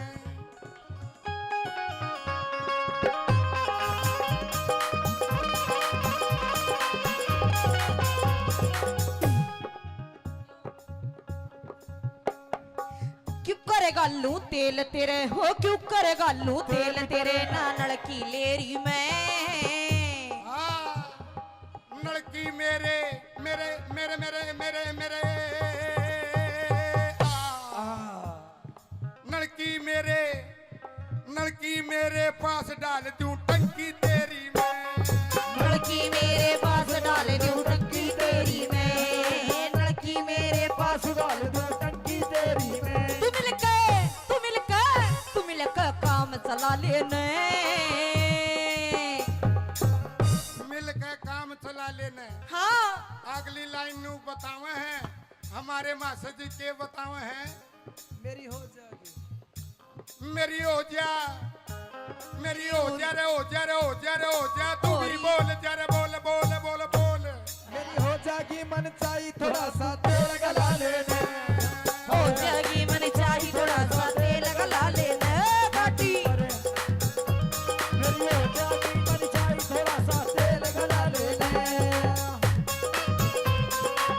A: क्यों करेगा लू तेल तेरे हो, क्यों करेगा लू तेल तेरे ना नलकी लेरी में।
B: हाँ, लड़की मेरे मेरे मेरे मेरे मेरे मेरे लड़की मेरे पास डाल दूं टंकी तेरी में।
A: लड़की मेरे पास डाल दूं टंकी तेरी में, लड़की मेरे पास
E: डाल दो टंकी तेरी में।
A: तू मिल के काम चला लेने।
B: मिल के काम चला लेने।
A: हाँ,
B: अगली लाइन नू बतावे हैं हमारे मास्टर जी के बतावे हैं।
E: मेरी हो जाएगी।
B: मेरी हो जा, मेरी हो जा रे, हो जा रे, हो जा रे, हो जा। तू भी बोल जा रे, बोल बोल बोल बोल।
E: मेरी हो जाएगी मन चाहिए थोड़ा सा तेल गला लेने।
A: हो जाएगी मन चाहिए थोड़ा सा तेल गला लेने गाड़ी।
E: मेरी हो जाएगी मन चाहिए थोड़ा सा तेल गला लेने।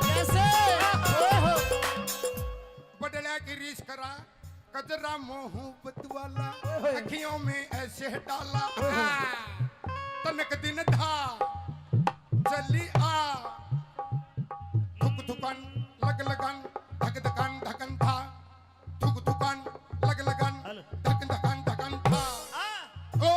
A: कैसे? ओहो।
B: बदला की रीस करा, कजरा मोहब्बत वाला, अखियों में ऐसे डाला। तनक दिन था चली आ, थुक थुकन लग लगन धक धकन धकन था, थुक थुकन लग लगन धक धकन धकन था। ओ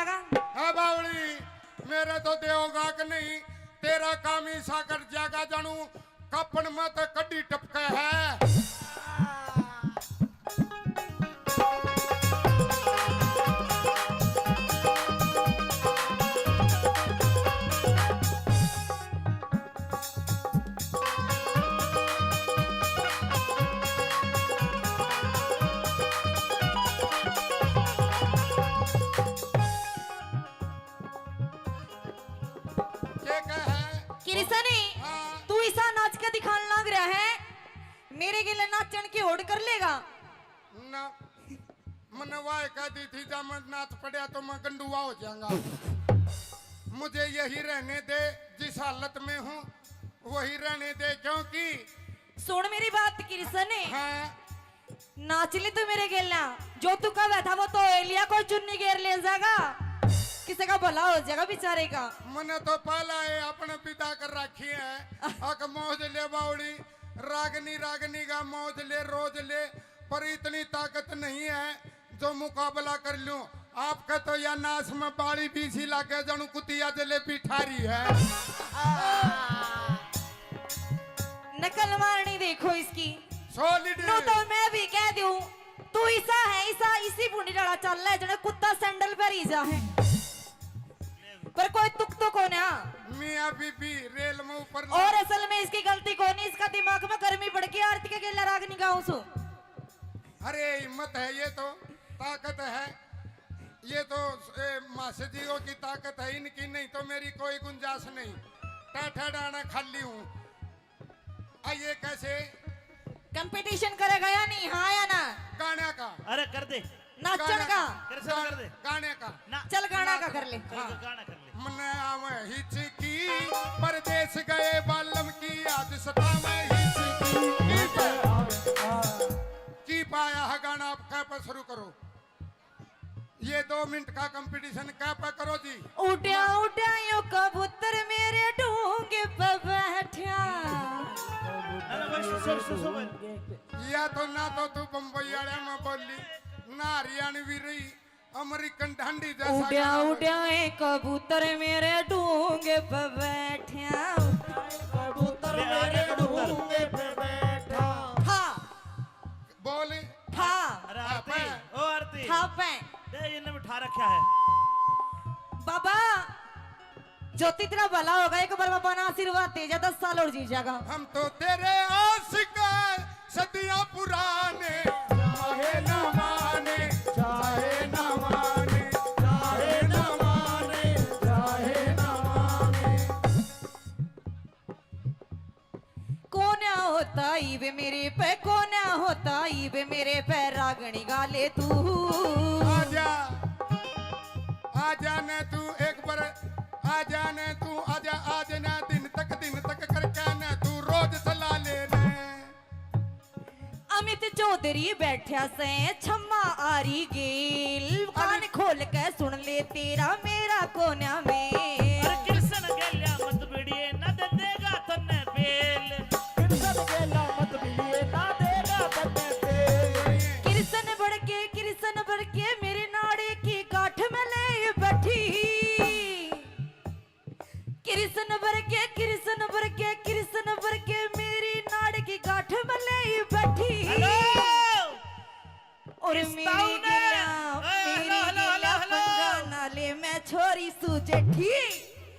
A: जाएगा।
B: हाँ बावली मेरे तो देओगा कि नहीं, तेरा काम ही साकर जागा जानू कपन मत कड्डी टपके है। क्या कह है?
A: किरसनी
B: हाँ।
A: तू ऐसा नाच के दिखाने लग रहा है, मेरे के लिए नाचन की होड़ कर लेगा।
B: ना मनवाए कहती थी जब मैं नाच पड़ा तो मैं गंडुआ हो जाऊंगा। मुझे यही रहने दे, जिस हालत में हूँ वही रहने दे, क्योंकि
A: सुन मेरी बात किरसनी,
B: हाँ
A: नाच ले तू मेरे गेलना, जो तू कब बैठा वो तो एलिया को चुन्नी घेर ले जाएगा, किसी का भला हो जाएगा बेचारे का।
B: मैंने तो पहला है अपने पिता कर रखी है अक मौज ले बावड़ी, रागनी रागनी का मौज ले रोज ले, पर इतनी ताकत नहीं है जो मुकाबला कर लूं। आपका तो या नाश में बाड़ी बीसी लाके जानू कुतिया जले पिठारी है।
A: नकल मारनी देखो इसकी।
B: सॉलिड
A: नो तो मैं भी कह दूं, तू ऐसा है ऐसा इसी बूढ़ी डाला चल रहा है जने कुत्ता सैंडल पर ही जा है, पर कोई तुक तो कौन है।
B: मियां बीबी रेल में ऊपर
A: और असल में इसकी गलती कौन है, इसका दिमाग में गर्मी बढ़ के आरती के गेला राग निगाहों सो।
B: अरे हिम्मत है, ये तो ताकत है, ये तो मासेजियों की ताकत है, इनकी नहीं तो मेरी कोई गुंजाइश नहीं। टाठा डाना खाली हूँ। आइए कैसे
A: कंपटीशन करेगा या नहीं, हाँ या ना?
B: गाने का
D: अरे कर दे,
A: नाचन का
D: कर से कर दे
B: गाने का
D: ना,
A: चल गाना का कर ले।
B: हाँ।
D: गाना कर ले।
B: मन आवे हिचकी परदेश गए बालम की आज सतावे हिचकी की पाया है गाना। आप क्या पर शुरू करो, ये 2 मिनट का कंपटीशन क्या पर करो जी।
A: उड्या उड्या यो कबूतर मेरे ढूंगे पे बैठा,
D: अरे बस सो बोल।
B: या तो ना तो तू बम्बई वाले में बोली ना हरियाणवी रही, अमेरिकन ढंडी जैसा
A: उड्या
B: गाना बोली।
A: उड्या ये कबूतर मेरे ढूंगे पे बैठा, कबूतर मेरे ढूंगे पे बैठा। हाँ
B: बोल
A: हाँ
D: अरे आरती, ओ आरती,
A: हाँ पे
D: दे इन्हें बिठा रखा है।
A: बाबा ज्योति तेरा भला होगा, एक बार बाबा ना आशीर्वाद दे जा, 10 साल और जी जाएगा।
B: हम तो तेरे आशिक सदियां पुराने, चाहे न माने चाहे न माने चाहे न माने चाहे न माने।
A: कौन होता ईवे मेरे पे, कौन होता ईवे मेरे पे, रागणी गाले तू।
B: आजा आजा ने तू एक बार, आजा ने तू आजा, आज ना दिन तक करके ने तू रोज सला लेने।
A: अमित चौधरी बैठा से छम्मा आरी गेल, कान खोल के सुन ले तेरा मेरा कोना में।
D: अरे कृष्ण गेल्या मत बिड़िए न दे देगा तन्ने बेल।
E: कृष्ण गेला मत मिलिए ना देगा तन्ने तेल।
A: कृष्ण बढ़ के मेरे नाड़े की गांठ में ले बैठी, कृष्ण बढ़ के मेरी नाड़ की गांठ में ले बैठी।
D: हेलो
A: और
D: इस
A: मेरी
D: ताऊ ने-
A: गिला
D: हेलो।
A: पंगा नाले में छोरी सुजेठी।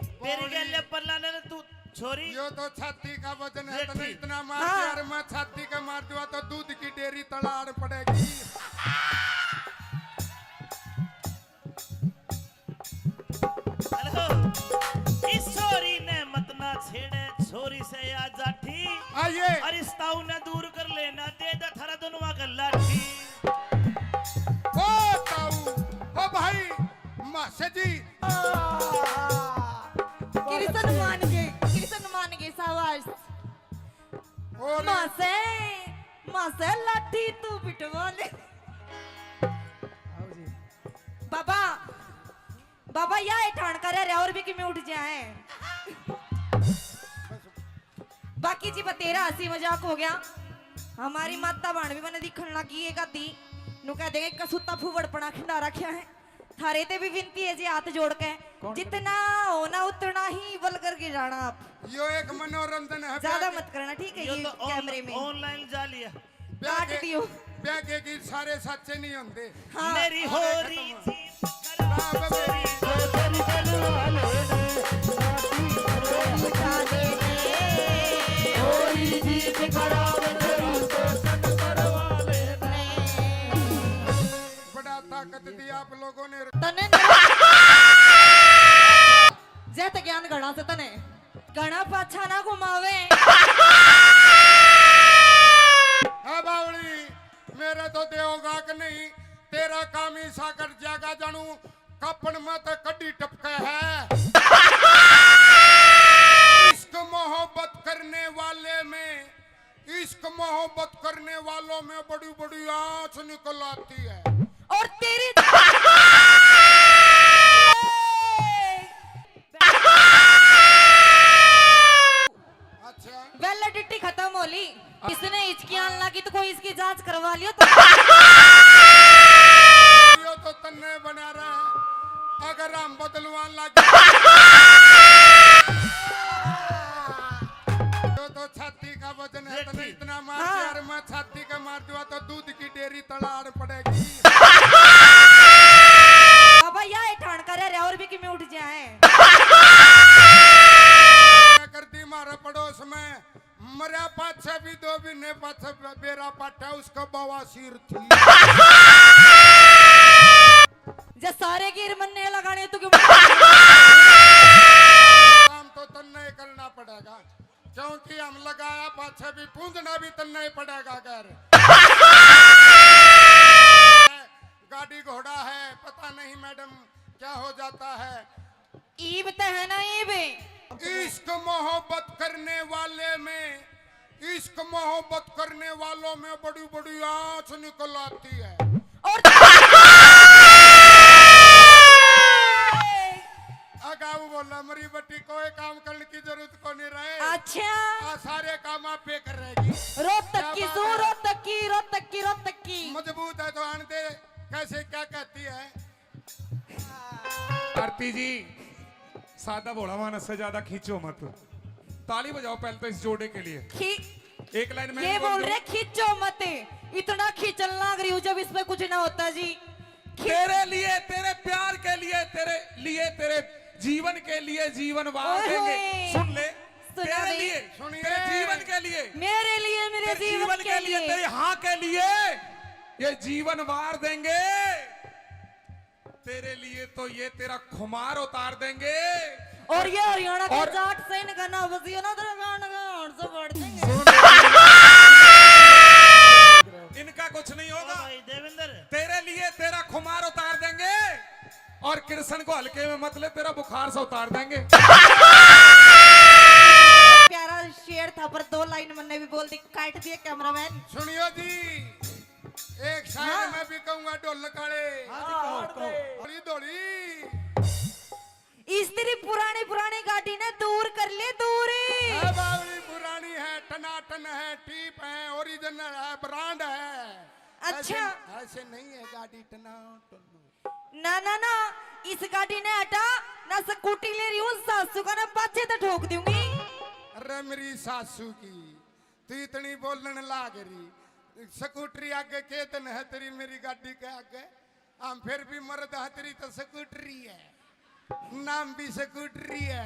D: तेरी गेल्या पल्लाने ने तू छोरी
B: यो तो छाती का वजन है,
D: ये
B: तने
D: ठीक।
B: इतना मार
A: हाँ।
B: दिया, और मैं छाती का मार दूंगा तो दूध की डेयरी तलाड़ पड़ेगी।
D: हेलो इस छोरी ने मत ना छेड़े, छोरी से आ जाठी।
B: आइए
D: और इस ताऊ ने दूर कर लेना दे दा थारा दोनों का लाठी।
B: ओ ताऊ, ओ भाई मासे जी,
A: कृष्ण मान गए सावास।
B: और
A: मासे लाठी तू बिटवा ले। बाबा या ठाण कर रहे और भी कि मैं उठ जाए। बाकी जी तेरा हंसी मजाक हो गया, हमारी माता बाण भी मैंने दिखन लगी एक आधी नु कह देंगे कसूता फूवड़ पड़ा खिंडा रखा है, थारे ते भी विनती है जी हाथ जोड़ के, जितना होना उतना ही वल्गर गिराना आप,
B: यो एक मनोरंजन है।
A: ज्यादा मत करना, ठीक है?
D: यो
A: ये
D: तो
A: कैमरे में
D: ऑनलाइन जाली है।
A: काट दियो।
B: ब्याह के गीत सारे सच्चे नहीं होते।
A: हाँ।
D: मेरी हो रही थी
B: राम मेरी
E: टोचन करवाले
A: उठा दे
E: कोई जीत करावे तेरी टोचन करवाले
B: बड़ा ताकत दी आप लोगों ने।
A: तने जैत ज्ञान गणा से तने गणा पाछा ना घुमावे।
B: हाँ बावली, मेरे तो देवगा कि नहीं, तेरा काम ही साकर जागा जानू कपन मत कड्डी टपके है। इश्क मोहब्बत करने वाले में, इश्क मोहब्बत करने वालों में बड़ी बड़ी आंच निकल आती है।
A: और तेरी
B: अच्छा
A: वैलिडिटी खत्म होली। इसने हिचकियां लगी तो कोई इसकी जांच करवा लियो तो।
B: यो तो तन्ने बना रहा है, अगर हम बदलवान लगे तो छाती का वजन है, तो इतना मार
A: हाँ।
B: यार मैं छाती का मार दूंगा तो दूध की डेयरी तलाड़ पड़ेगी।
A: बाबा या ठाण करे रे और भी कि में उठ जाए।
B: क्या करती मारे पड़ोस में मरिया पाछा भी दो भी ने पाछा बेरा पाटा उसका बवासीर थी।
A: जे सारे गिर मन्ने लगाने तो क्यों?
B: काम तो तन्ने ही करना पड़ेगा, क्योंकि हम लगाया पाछा भी पूंजना भी तन्ने ही पड़ेगा। कर गाड़ी घोड़ा है, पता नहीं मैडम क्या हो जाता है।
A: ईब तो है ना ईब।
B: इश्क मोहब्बत करने वाले में, इश्क मोहब्बत करने वालों में बड़ी बड़ी आंच निकल आती है।
A: और
B: अगाऊ बोला मरी बट्टी कोई काम करने की जरूरत को नहीं रहे।
A: अच्छा
B: आ सारे काम आप पे कर रहेगी।
A: रोत तक की
B: क्या बात
A: जू
B: है?
A: रोत तक की रोत तक की रोत तक की।
B: मजबूत है तो आन दे, कैसे क्या कहती है।
C: आरती जी सादा भोला मानस से ज्यादा खींचो मत। ताली बजाओ पहले तो इस जोड़े के लिए। एक लाइन में
A: ये बोल रहे खींचो मत, इतना खींचल लग रही हूँ जब इसमें कुछ ना होता जी।
C: तेरे लिए, तेरे प्यार के लिए, तेरे जीवन के लिए जीवन वार
A: ओए
C: देंगे।
A: होए।
C: सुन ले,
A: सुना
C: तेरे
A: नहीं।
C: लिए,
B: सुनिए।
C: तेरे जीवन के लिए,
A: मेरे लिए, मेरे
C: तेरे
A: जीवन के लिए।
C: तेरे हाँ के लिए ये जीवन वार देंगे। तेरे लिए तो ये तेरा खुमार उतार देंगे।
A: और ये हरियाणा के
C: और-
A: जाट से इनका ना बसियो ना तेरा गाना गान से बढ़ देंगे।
C: इनका कुछ नहीं होगा।
D: भाई देवेंद्र
C: तेरे लिए तेरा खुमार उतार देंगे और कृष्ण को हल्के में मत ले, तेरा बुखार से उतार देंगे।
A: प्यारा शेर था पर दो लाइन मैंने भी बोल दी, काट दिया कैमरामैन।
B: सुनियो जी, एक शायर
A: हाँ।
B: मैं भी कहूंगा ढोल काले धोली धोली।
A: इस तेरी पुरानी पुरानी गाड़ी ने दूर कर ले दूरी।
B: है बावली पुरानी है, टनाटन है, टीप है, ओरिजिनल है, ब्रांड है।
A: अच्छा।
B: ऐसे नहीं है गाड़ी टनाटन।
A: ना ना ना, इस गाड़ी ने हटा ना, स्कूटी ले रही हूँ, सासू का ना पाछे तो ठोक दूंगी।
B: अरे मेरी सासू की तू इतनी बोलने लाग रही। स्कूटरी आगे केतन है तेरी, मेरी गाड़ी के आगे हम फिर भी मर्द है तेरी तो स्कूटरी है, नाम भी स्कूटरी है।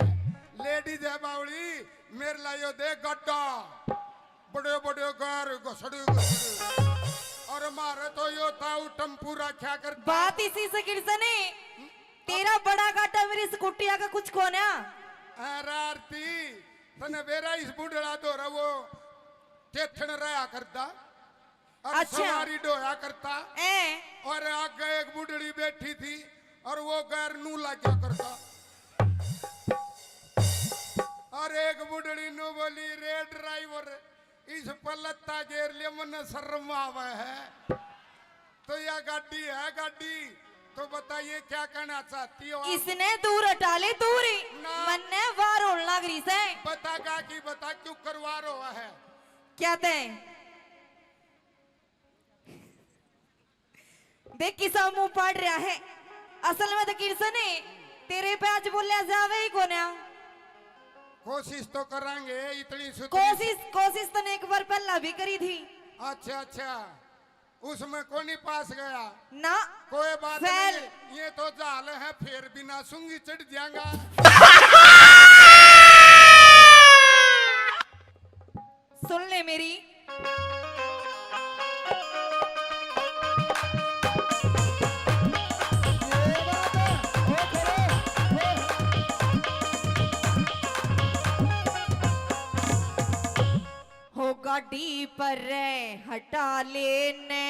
B: लेडीज है बावली, मेरे लायो दे गड्ढा, बड़े बड़े घर घसड़े घसड़े। और मारे तो यो ताऊ टम्पूरा क्या करता।
A: बात इसी से गिरसने, तेरा बड़ा गाटा मेरी स्कूटी आका कुछ कोना।
B: अरे आरती तने बेरा इस बुढ़ड़ा दो रहा वो टेथन रहा करता और
A: अच्छा।
B: सवारी डोया करता।
A: ए
B: और आगे एक बुढ़ड़ी बैठी थी और वो गैर नू लगा करता। और एक बुढ़ड़ी नू बोली रे ड्राइवर इस पर लत्ता घेर लिया, मन शर्म आवे है। तो यह गाड़ी है गाड़ी, तो बताइए क्या कहना चाहती हो आप?
A: इसने दूर हटा ले दूरी,
B: ना।
A: मन ने वार होने लग रही से।
B: बता का कि बता क्यों करवा रहा है।
A: क्या ते देख किसा मुंह पाड़ रहा है। असल में तो किरसन है तेरे पे आज बोलिया जावे ही कोन्या।
B: कोशिश तो करेंगे इतनी सुतरी।
A: कोशिश तो ने एक बार पहला भी करी थी।
B: अच्छा अच्छा, उसमें कौन ही पास गया
A: ना
B: कोई बात
A: फैल।
B: नहीं, ये तो जाल है, फिर बिना सूंगी चढ़ जाएगा।
A: सुन ले मेरी, हो गाड़ी पर हटा लेने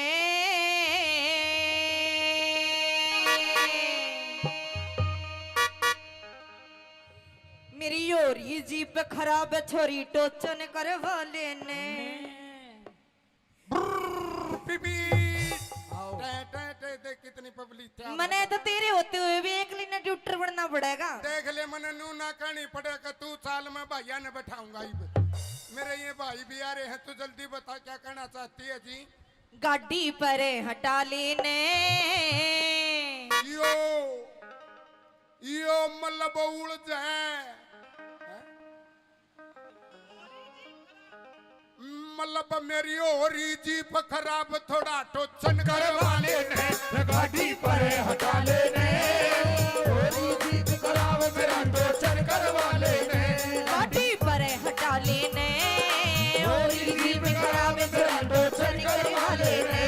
A: मेरी योरी जीप खराब है छोरी टोचन करवा लेने।
B: बीबी देख कितनी पब्लिक है।
A: मने तो तेरे होते हुए भी एक लिना ट्यूटर बनना पड़ेगा।
B: देख ले मने नू ना कहनी पड़ेगा, तू साल में भैया ने बैठाऊंगा। मेरे ये भाई भी आ रहे हैं, तू जल्दी बता क्या कहना चाहती है जी।
A: गाड़ी पर हटा लेने
B: यो मतलब उड़ जाए, मतलब मेरी होरी जीप खराब थोड़ा टोचन करवा लेने।
E: गाड़ी पर हटा लेने, होरी जीत खराब मेरा टोचन करवा लेने।
A: गाड़ी पर हटा लेने होरी जीप खराब मेरा टोचन करवा लेने।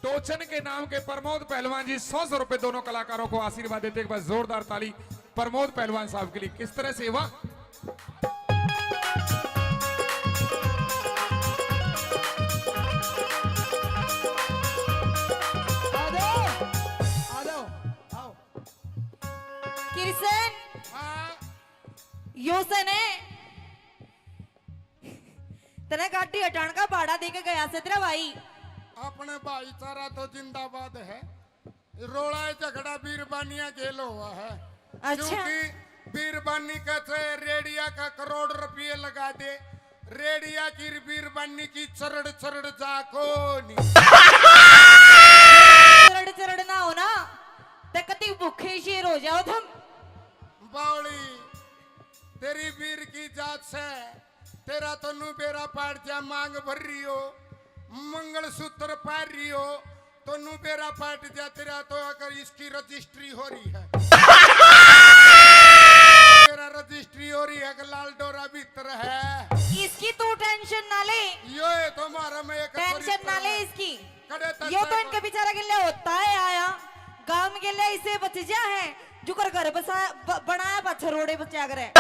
C: टोचन के नाम के प्रमोद पहलवान जी 100 रुपए दोनों कलाकारों को आशीर्वाद देते। एक बार जोरदार ताली प्रमोद पहलवान साहब के लिए। किस तरह से वाह,
A: किरसन यो सने तेने गाड़ी हटाने का भाड़ा देके गया से तेरा भाई।
B: अपने भाईचारा तो जिंदाबाद है। रोड़ा झगड़ा बीरबानिया खेल हुआ है।
A: अच्छा।
B: क्योंकि बीरबानी का रेडिया का करोड़ रुपये लगा दे, रेडिया की बीरबानी की चरड़ चरड़ जाको नहीं।
A: चरड़ चरड़ ना हो ना ते कति भूखे शेर हो जाओ तुम।
B: बावली तेरी वीर की जात से तेरा तो नू बेरा पाट जा, मांग भर रही हो, मंगलसूत्र पार रही हो, तो नू बेरा पाट जा तेरा। तो अगर इसकी रजिस्ट्री हो रही है, तेरा रजिस्ट्री हो रही है कि लाल डोरा भीतर है।
A: इसकी तू टेंशन ना ले,
B: यो है तुम्हारा मैं एक
A: टेंशन ना ले इसकी।
B: कड़े तक
A: यो तो इनके बेचारा के लिए होता है आया गांव के लिए इसे बच जा है जो कर घर बसा बनाया बच्चा रोड़े बचा करे।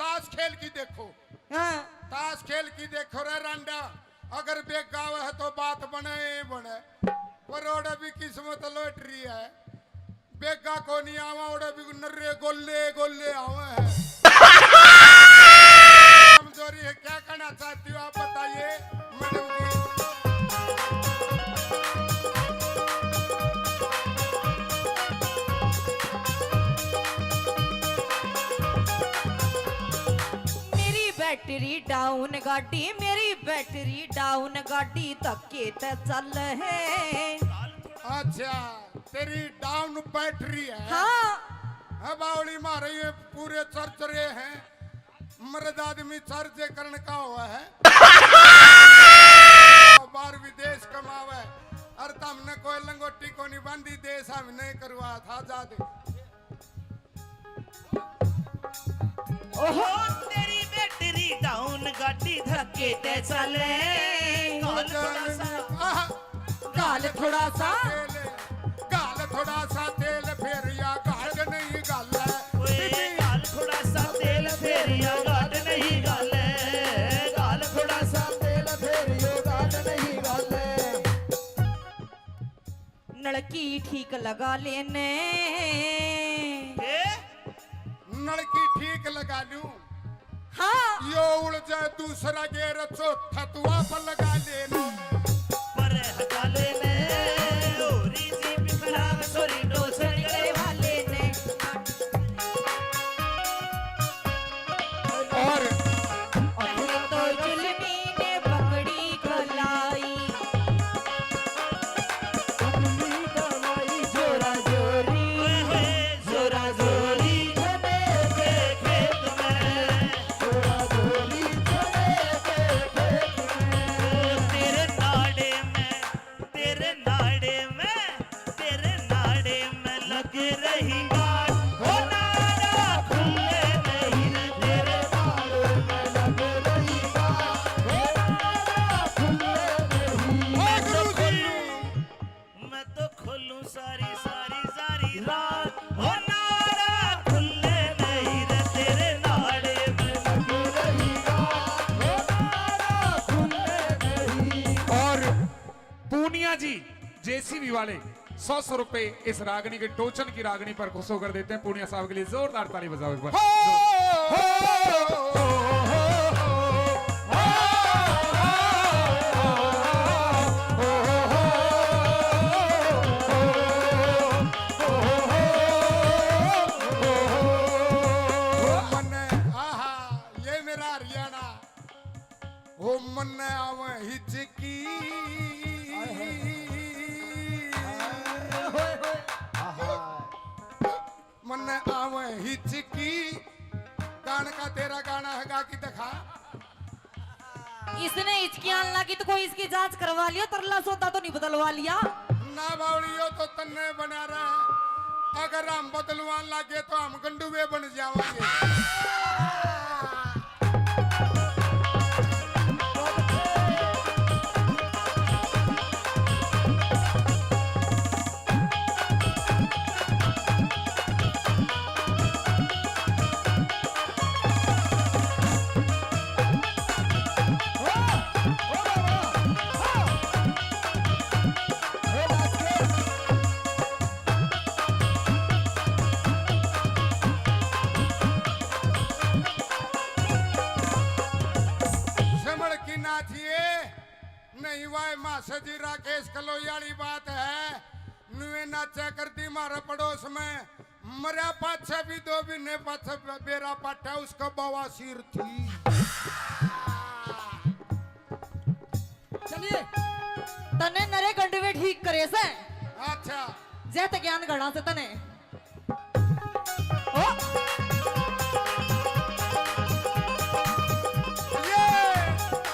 B: ताश खेल की देखो,
A: हाँ
B: ताश खेल की देखो रे रांडा। अगर बेग गाँव है तो बात बने बने, पर ओडे भी किस्मत लौट रही है। बेगा को नहीं आवा, ओडे भी नर्रे गोले गोले आवे है। कमजोरी है, क्या करना चाहती हो आप बताइए मैडम जी।
A: बैटरी डाउन गाड़ी मेरी बैटरी डाउन गाड़ी धक्के ते चल है।
B: अच्छा तेरी डाउन बैटरी है।
A: हाँ
B: बावली मारे ये पूरे चर्च रहे हैं, मर्द आदमी चर्च करने का हुआ है। बाहर विदेश कमावे और तुमने कोई लंगोटी को नहीं बांधी देश हम नहीं करवा था। जादे
A: ओहो
D: तेरी बैटरी डाउन गाड़ी धक्के ते चले गाल थोड़ा सा
B: आहा,
A: गाल थोड़ा सा
B: गाल थोड़ा सा तेल फिर या गाल नहीं गाल है
D: ओए गाल थोड़ा सा तेल फेरिया गाल नहीं गाल गाल थोड़ा सा
E: तेल फेरियो गाल नहीं गाले
A: नलकी ठीक लगा लेने
D: ए
B: नलकी ठीक लगा लूं
A: हाँ
B: यो उड़ जाए दूसरा गेर चौथा तू आप लगा लेना
D: पर हटा लेने लोरी जी बिखरा सोरी डोसर
A: तेरे वाले ने
B: और
A: पहले तो जुल्मी ने पकड़ी कलाई
E: जोरा जोरी
D: जोरा जोरी के खेत में
E: जोरा जोरी
D: तेरे नाड़े में लग रही गाड़ हो नारा खुले नहीं रे तेरे मैं तो खोलूं सारी सारी सारी रात हो नारा खुले नहीं रे तेरे नाड़े में
C: और पूनिया जी जेसीबी वाले 100 रुपए इस रागनी के टोचन की रागनी पर खुश होकर देते हैं। पूनिया साहब के लिए जोरदार ताली बजाओ एक बार।
B: मन आहा ये मेरा हरियाणा ओ मन आव हिचकी मन आव हिचकी गान का तेरा गाना है गा की दिखा
A: इसने हिचकियां लगी तो कोई इसकी जांच करवा लियो तरला सोता तो नहीं बदलवा लिया
B: ना बावड़ियो तो तन्ने बना रहे अगर हम बदलवान लागे तो हम गंडुए बन जावांगे सिमड़ की नाचिए नहीं वाय मासे जी राकेश कलोयाली बात है नुए नाचा करती मारे पड़ोस में मरा पाछे भी दो भी ने पाछे बेरा पाटा उसका बवासीर थी
E: चलिए
A: तने नरे गंडवे ठीक करे से
B: अच्छा
A: जैत ज्ञान गणा से तने ओ
B: ये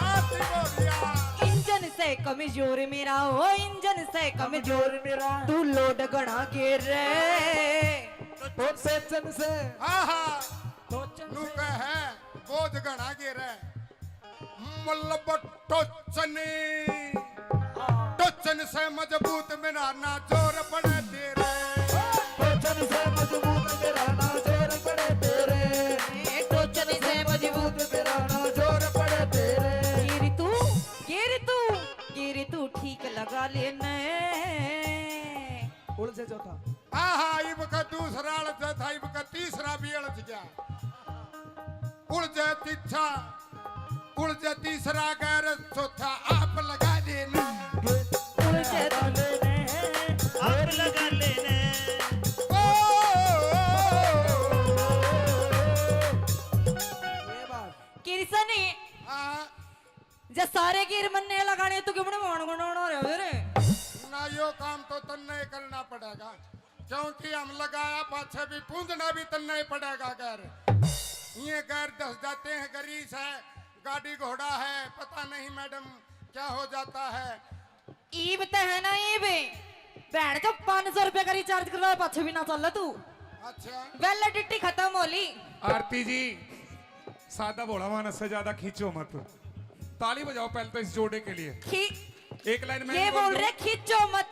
B: आती बोलिया
A: इंजन से कमजोर मेरा ओ इंजन से कमजोर
E: मेरा
A: तू लोड गणा के रे
E: तो सेचन से
B: आहा
E: टोचन
B: नु है बोध गणा गिरे मल्लब टोचनी टोचन से मजबूत मेरा ना जोर पड़े तेरे
E: टोचन से मजबूत मेरा ना जोर पड़े तेरे
A: टोचन से मजबूत
E: मेरा ना जोर पड़े तेरे
A: गिर तू ठीक लगा लेने
E: उड़ से चौथा
B: आहा इब का दूसरा अड़च था इब का तीसरा भी अड़च गया उड़ जाए तीछा उड़ जाए तीसरा गैर चौथा आप लगा देना
D: आप लगा लेने
B: ओ,
E: ये बात
A: किरसनी
B: हाँ,
A: जे सारे गिर मन्ने लगाने तू क्यों मान गुण रहे रे
B: ना यो काम तो तन्ने करना पड़ेगा क्योंकि हम लगाया पाछे भी पूंजना भी तन्ने ही पड़ेगा गैर ये गैर दस जाते हैं गरीस है गाड़ी घोड़ा है पता नहीं मैडम क्या हो जाता है
A: ईब ते है ना ईब बैठ जो 500 रुपए का रिचार्ज करवा पाछे भी ना चल तू
B: अच्छा
A: वैलिडिटी खत्म होली
C: आरती जी सादा भोला मानस से ज्यादा खींचो मत। ताली बजाओ पहले तो इस जोड़े के लिए। एक लाइन में
A: ये बोल रहे खींचो मत,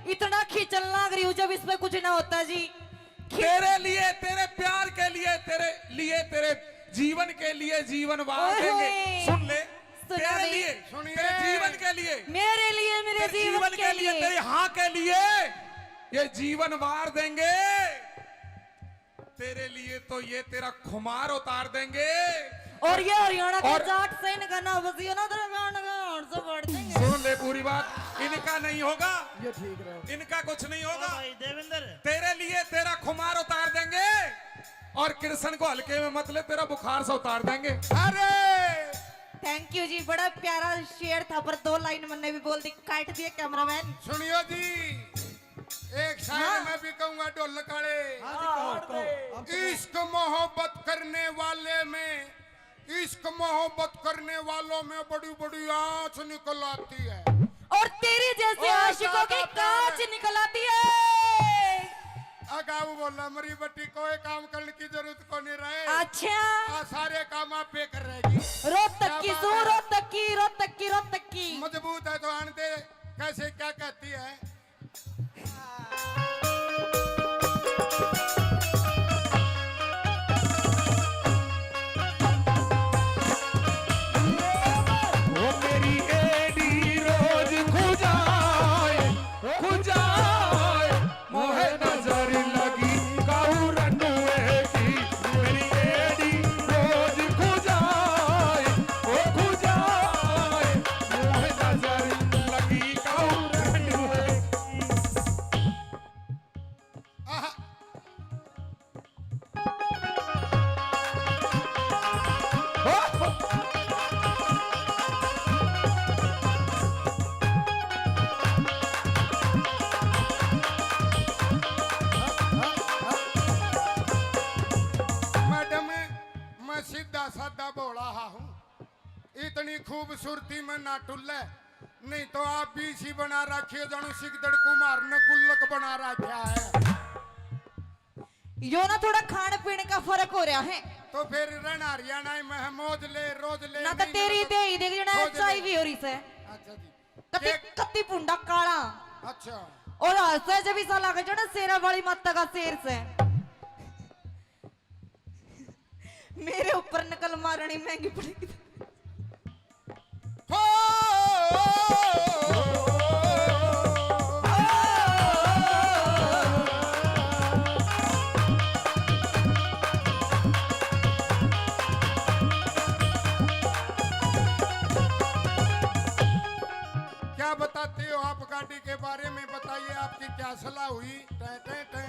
A: इतना खींचने लग रही हूँ जब इसमें कुछ ना होता जी।
C: तेरे लिए, तेरे प्यार के लिए, तेरे जीवन के लिए जीवन वार
A: ओए
C: देंगे।
A: होए।
C: सुन ले,
A: सुना
C: तेरे
A: बे।
C: लिए,
B: सुनिए।
C: तेरे जीवन के लिए,
A: मेरे लिए, मेरे
C: तेरे
A: जीवन के लिए,
C: तेरे हाँ के लिए ये जीवन वार देंगे। तेरे लिए तो ये तेरा खुमार उतार देंगे।
A: और ये हरियाणा के
C: और-
A: जाट से इनका ना बसियो ना तेरे गान से बढ़ देंगे।
C: सुन ले पूरी बात, इनका नहीं होगा,
E: ये ठीक रहे।
C: इनका कुछ नहीं होगा।
D: भाई देवेंद्र,
C: तेरे लिए तेरा खुमार उतार देंगे और कृष्ण को हल्के में मत ले, तेरा बुखार से उतार देंगे।
B: अरे
A: थैंक यू जी, बड़ा प्यारा शेर था पर 2 लाइन मैंने भी बोल दी, काट दिया कैमरामैन।
B: सुनियो जी, एक शायर
A: हाँ।
B: मैं भी कहूंगा ढोल काले।
E: हाँ जी, कहो, हम तो-
B: इश्क मोहब्बत करने वाले में, इश्क मोहब्बत करने वालों में बड़ी बड़ी आंच निकल आती है।
A: और तेरी जैसे
B: और
A: आशिकों की
B: ज्यादा
A: कांच
B: प्यार।
A: निकल आती है।
B: अगाऊ बोला मरी बट्टी कोई काम करने की जरूरत को नहीं रहे।
A: अच्छा,
B: आ सारे काम आप पे कर रहेगी।
A: रोहतक की
B: क्या
A: सू,
B: बात है?
A: रोहतक की, रोहतक की, रोहतक की।
B: मजबूत है तो आन दे, कैसे क्या कहती है।
C: वो मेरी एडी रोज खुजाए, मोहे नजर लगी काऊ रनुए की। मेरी एडी रोज खुजाए, मोहे नजर लगी काऊ रनुए की।
B: आहा, मैडम मैं सीधा साधा बोला हूँ, इतनी खूबसूरती में ना टुल्ले, नहीं तो आप भी इसी बना रखिए जानू सिकदड़ कुमार ने गुल्लक बना रखा है।
A: यो ना थोड़ा खाने पीने का फर्क हो रहा है
B: तो फिर रहना हरियाणा में है, मौज ले रोज ले।
A: ना, तो
B: नहीं
A: तेरी
B: तो-
A: दे ही देख जना
B: खोज ले।
A: HIV हो रही से
B: अच्छा जी।
A: कति
B: एक-
A: कति पुंडा काला
B: अच्छा
A: और हंसे जब इसा लगे जो ना शेरा वाली माता का शेर से। मेरे ऊपर नकल मारनी महंगी पड़ेगी।
B: हो क्या बताते हो आप गाड़ी के बारे में, बताइए आपकी क्या सलाह हुई। टै, टै, टै।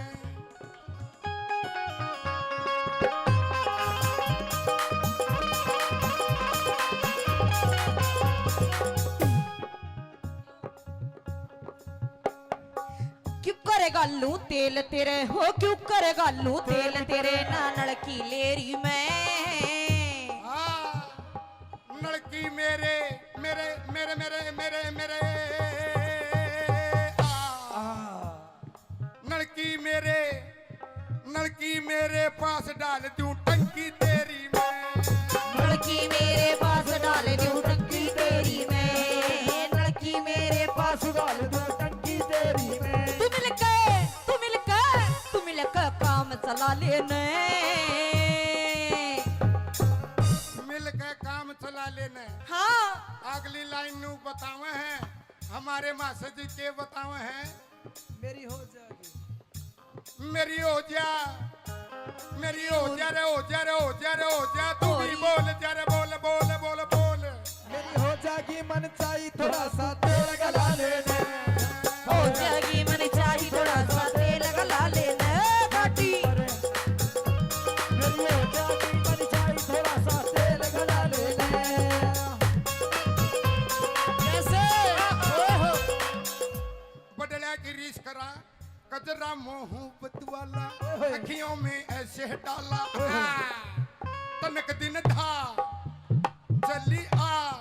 A: क्यों करेगा लू तेल तेरे हो, क्यों करेगा लू तेल तेरे नानल की लेरी में।
B: हाँ, लड़की मेरे मेरे मेरे मेरे मेरे मेरे लड़की मेरे पास डाल दूं टंकी तेरी मैं।
A: लड़की मेरे पास डाल दूं टंकी तेरी में, लड़की मेरे पास
E: डाल दो टंकी तेरी में।
A: तू मिलकर काम चला लेने।
B: मिल के काम चला लेने।
A: हाँ,
B: अगली लाइन नू बतावे हैं, हमारे मास्टर जी के बतावे हैं।
E: मेरी हो जाएगी।
B: मेरी हो जा, मेरी हो जा रे, हो जा रे, हो जा रे, हो जा। तू भी बोल जा रे, बोल बोल बोल बोल।
E: मेरी हो जाएगी मन चाहिए थोड़ा सा तेल गला लेने।
A: हो जाएगी मन चाहिए थोड़ा सा तेल गला लेने गाड़ी।
E: मेरी हो जाएगी मन चाहिए थोड़ा सा तेल गला लेने।
A: कैसे?
B: बदला की रीस करा, कजरा मोहब्बत वाला, अखियों में ऐसे डाला। तनक दिन था चली आ,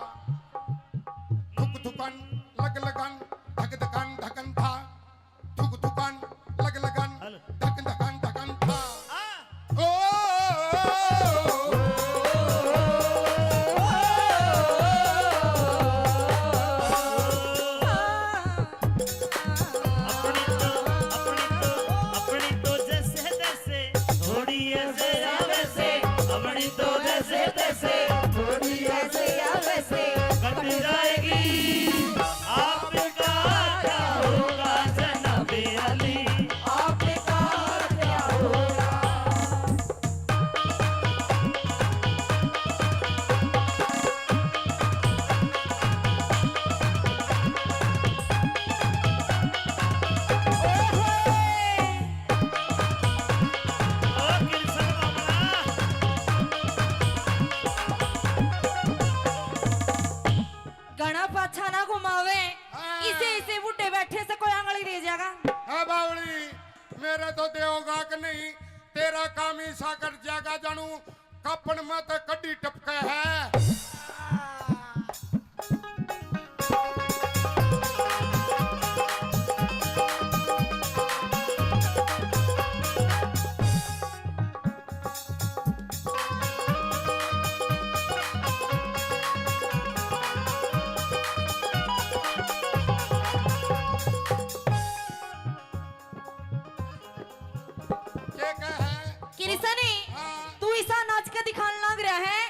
B: थुक थुकन लग लगन, धक धकन धकन था, थुक थुकन लग लगन, धक धकन धकन था। ओ मेरे तो देओगा कि नहीं तेरा काम ही सा कर जागा जानू कपन में तो कड्डी टपके है क्या कहे
A: किरसनी
B: हाँ।
A: तू ऐसा नाच के दिखाने लग रहा है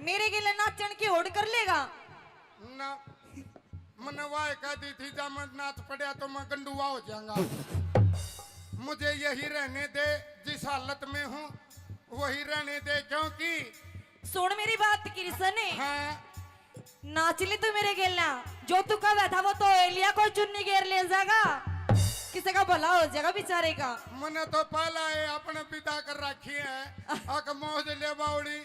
A: मेरे के लिए नाचन की होड़ कर लेगा
B: ना मनवाए कह दी थी जब मैं नाच पड़ा तो मैं गंडुआ हो जाऊंगा मुझे यही रहने दे जिस हालत में हूँ वही रहने दे क्योंकि
A: सुन मेरी बात किरसनी
B: हाँ
A: नाच ले तू मेरे गेलना जो तू कह बैठा वो तो एलिया को चुन्नी घेर ले जाएगा किसी का भला हो जाएगा बेचारे का
B: मैंने तो पहला है अपने पिता कर रखी है अक मौज ले बाउड़ी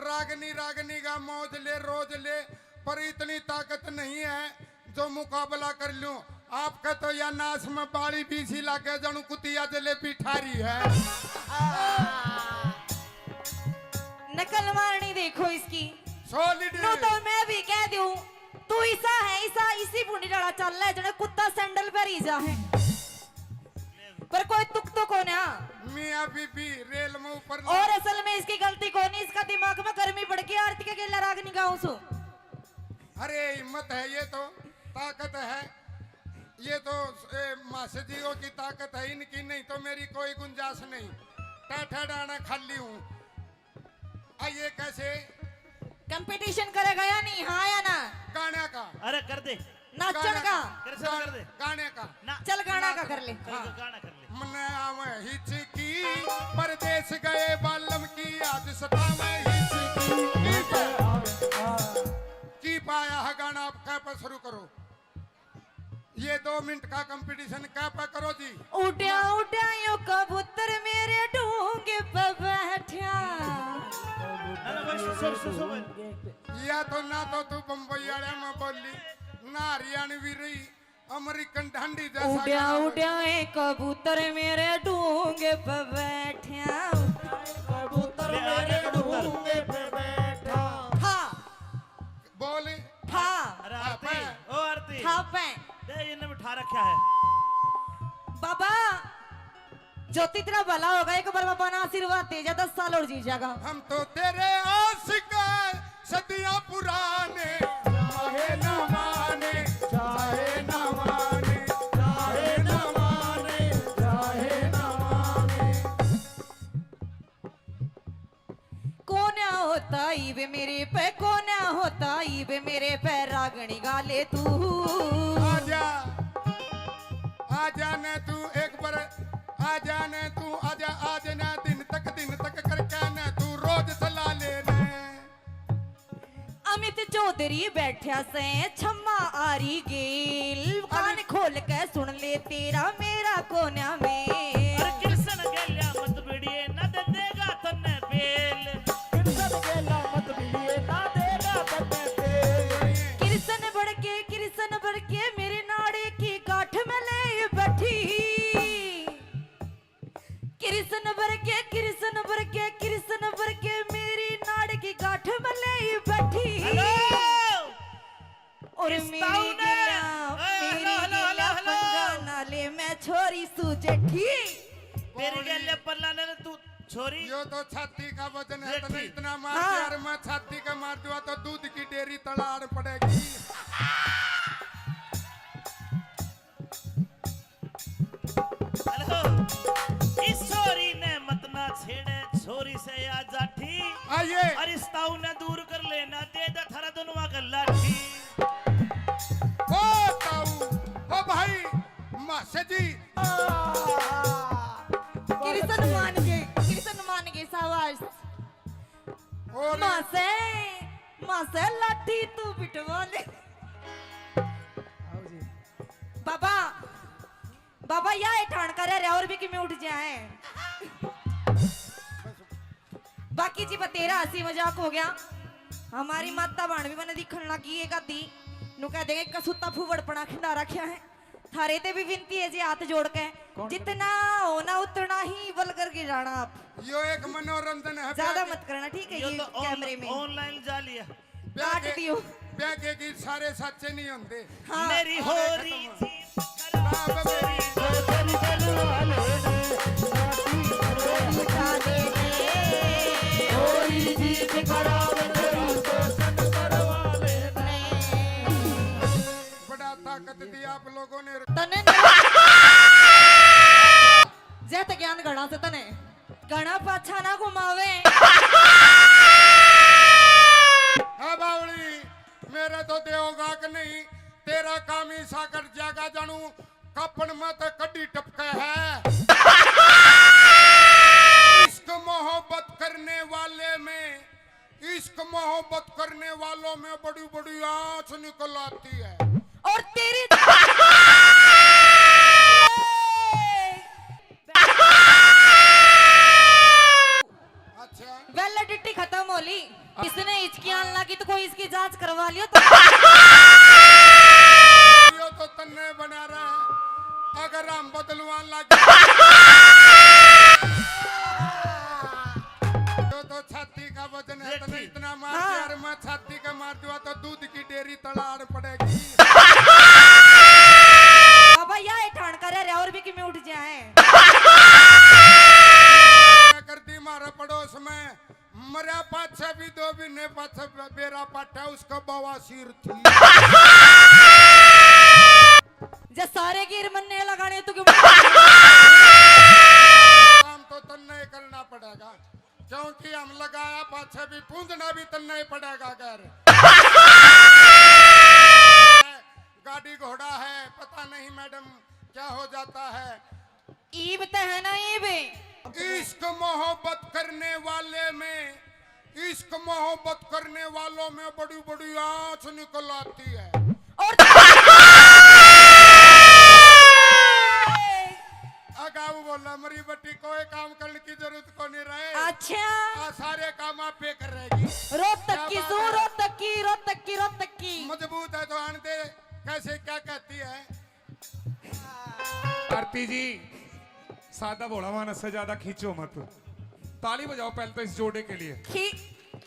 B: रागनी रागनी का मौज ले रोज ले पर इतनी ताकत नहीं है जो मुकाबला कर लूं आपका तो या नाश में बाड़ी बीसी लागे जानू कुतिया जलेबी ठारी है
A: नकल मारनी देखो इसकी
B: सॉलिड
A: नो तो मैं भी कह दूं तू ऐसा है ऐसा इसी बूढ़ी डाला चल रहा है जने कुत्ता सैंडल पर ही जा है पर कोई तुक तो कौन है
B: मियां बीबी रेल में ऊपर
A: और असल में इसकी गलती कौन है इसका दिमाग में गर्मी पड़ गई आरती के गेला राग निगाहों सो
B: अरे हिम्मत है ये तो ताकत है ये तो मासजियों की ताकत है इनकी नहीं तो मेरी कोई गुंजाइश नहीं टाठा डाना खाली हूँ आइए कैसे
A: कंपटीशन करेगा या नहीं हाँ या ना
B: गाने का
D: अरे कर दे
A: नाचन का
D: कृष्ण कर दे
B: गाने का
D: ना
A: चल गाना का कर ले
D: चल गाना कर ले
B: मन आवे हिचकी परदेश गए बालम की आज सतावे हिचकी की पाया है गाना आप क्या पर शुरू करो ये 2 मिनट का कंपटीशन क्या पर करो जी
A: उड्या उड्या यो कबूतर मेरे डूंगे पे बैठा
D: ना बस सो
B: या तो ना तो तू बम्बई वाले में बोली ना हरियाणवी रही अमेरिकन ढंडी जैसा
A: उड्या
B: गाना बोली।
A: उड्या ए कबूतर मेरे डूंगे पे बैठा
E: कबूतर मेरे ढूंढे पे बैठा
A: था
B: बोली
A: था
D: अरे आरती ओ आरती
A: था पे
D: दे इन्हें बिठा रखा है
A: बाबा ज्योति तेरा भला होगा एक बार बाबा ना आशीर्वाद दे जा 10 साल और जी जाएगा
B: हम तो तेरे आशिक हैं, सदियां पुराने चाहे न माने
E: चाहे न माने चाहे न माने चाहे न माने
A: कौन होता ईबे मेरे पे कौन होता ईबे मेरे पे रागणी गाले तू
B: आजा आजा ने तू एक बार आजा ने तू आजा आज ना दिन तक करके ने तू रोज सला ले ने
A: अमित चौधरी बैठा से छम्मा आरी गेल कान खोल के सुन ले तेरा मेरा कोना में
D: अरे कृष्ण गेल्या मत बिड़िए न दे देगा तन्ने बेल
E: कृष्ण गेला मत बिलिए ना देगा तन्ने पे
A: कृष्ण बढ़ के मेरे नाड़े की गांठ में ले बैठी कृष्ण बढ़ के मेरी नाड़ की गांठ में ले बैठी
D: हेलो
A: और
D: इस
A: मेरी
D: ताऊ ने-
A: गिला
D: हेलो, हेलो।
A: पंगा नाले में छोरी सूजठी
D: तेरे गेल्या पल्ला ने तू छोरी
B: यो तो छाती का वजन है तो
D: जेठी।
B: इतना मार
A: हाँ।
B: दिया और मैं छाती का मार दूंगा तो दूध की डेयरी तड़ाड़ पड़ेगी
D: हेलो इस छोरी ने मत ना छेड़े छोरी से आ जाठी
B: आइए
D: और इस ताऊ ने दूर कर लेना दे दा थारा दोनों का लाठी
B: ओ ताऊ ओ भाई मासे जी
A: कृष्ण मान के सावास
B: और
A: मासे लाठी तू बिटवा ले बाबा बाबा या ठाण करे रे और भी कि में उठ जाए बाकी जी बतेरा हंसी मजाक हो गया हमारी माता बाण भी मैंने दिखण लगी है गाती नु कह देंगे कसुता फूवड़ पड़ा खिंडा रखा है थारे ते भी विनती है जी हाथ जोड़ के जितना होना उतना ही वल्गर गिराना आप,
B: यो एक मनोरंजन है।
A: ज्यादा मत करना ठीक है।
D: ये
A: ये
D: तो
A: कैमरे में
D: ऑनलाइन जा लिया।
A: काट दियो।
B: ब्याह के गीत सारे सच्चे नहीं होते।
A: हाँ
D: मेरी हो रही थी
B: बाबा मेरी बड़ा ताकत दी आप लोगों ने।
A: तने जैत ज्ञान गणा से तने गणा पाछा ना घुमावे।
B: हाँ बावली मेरे तो देवगा के नहीं, तेरा काम ही साकर जागा जानू कपन मत कड्डी टपके है। इश्क मोहब्बत करने वाले में, इश्क मोहब्बत करने वालों में बड़ी बड़ी आंच निकल आती है।
A: और तेरी
B: अच्छा
A: वैलिडिटी खत्म होली। इसने हिचकियां लगी तो कोई इसकी जांच करवा लियो तो।
B: यो तो तन्ने बना रहा है, अगर हम बदलवान लग तो छाती का वजन है, तने इतना मार
A: हाँ।
B: दिया, अरे मैं छाती का मार दूंगा तो दूध की डेयरी तड़ाड़ पड़ेगी।
A: अब ये ठाण करे रे और भी कि में उठ जाए।
B: कर दी मारा पड़ोस में मरा पाछा भी दो भी ने पाछा बेरा पाटा उसका बवासीर थी।
A: जे सारे गिर मनने लगाने तो क्यों
B: काम तो तन्ने करना पड़ेगा, क्योंकि हम लगाया पाछा भी पूंजना भी तन्ने ही पड़ेगा। कर गाड़ी घोड़ा है पता नहीं मैडम क्या हो जाता है।
A: ईब तो है ना ईब।
B: इश्क मोहब्बत करने वाले में, इश्क मोहब्बत करने वालों में बड़ी बड़ी आंच निकल आती है।
A: और
B: अगाऊ बोला मरी बट्टी कोई काम करने की जरूरत को नहीं रहे।
A: अच्छा
B: सारे काम आप पे कर रहेगी।
A: रोत तक की सू रोत तक की रोत तक की रोत तक की
B: मजबूत है तो आने दे। कैसे क्या कहती है
C: आरती जी, सादा भोला मानस से ज्यादा खींचो मत। ताली बजाओ पहले तो इस जोड़े के लिए।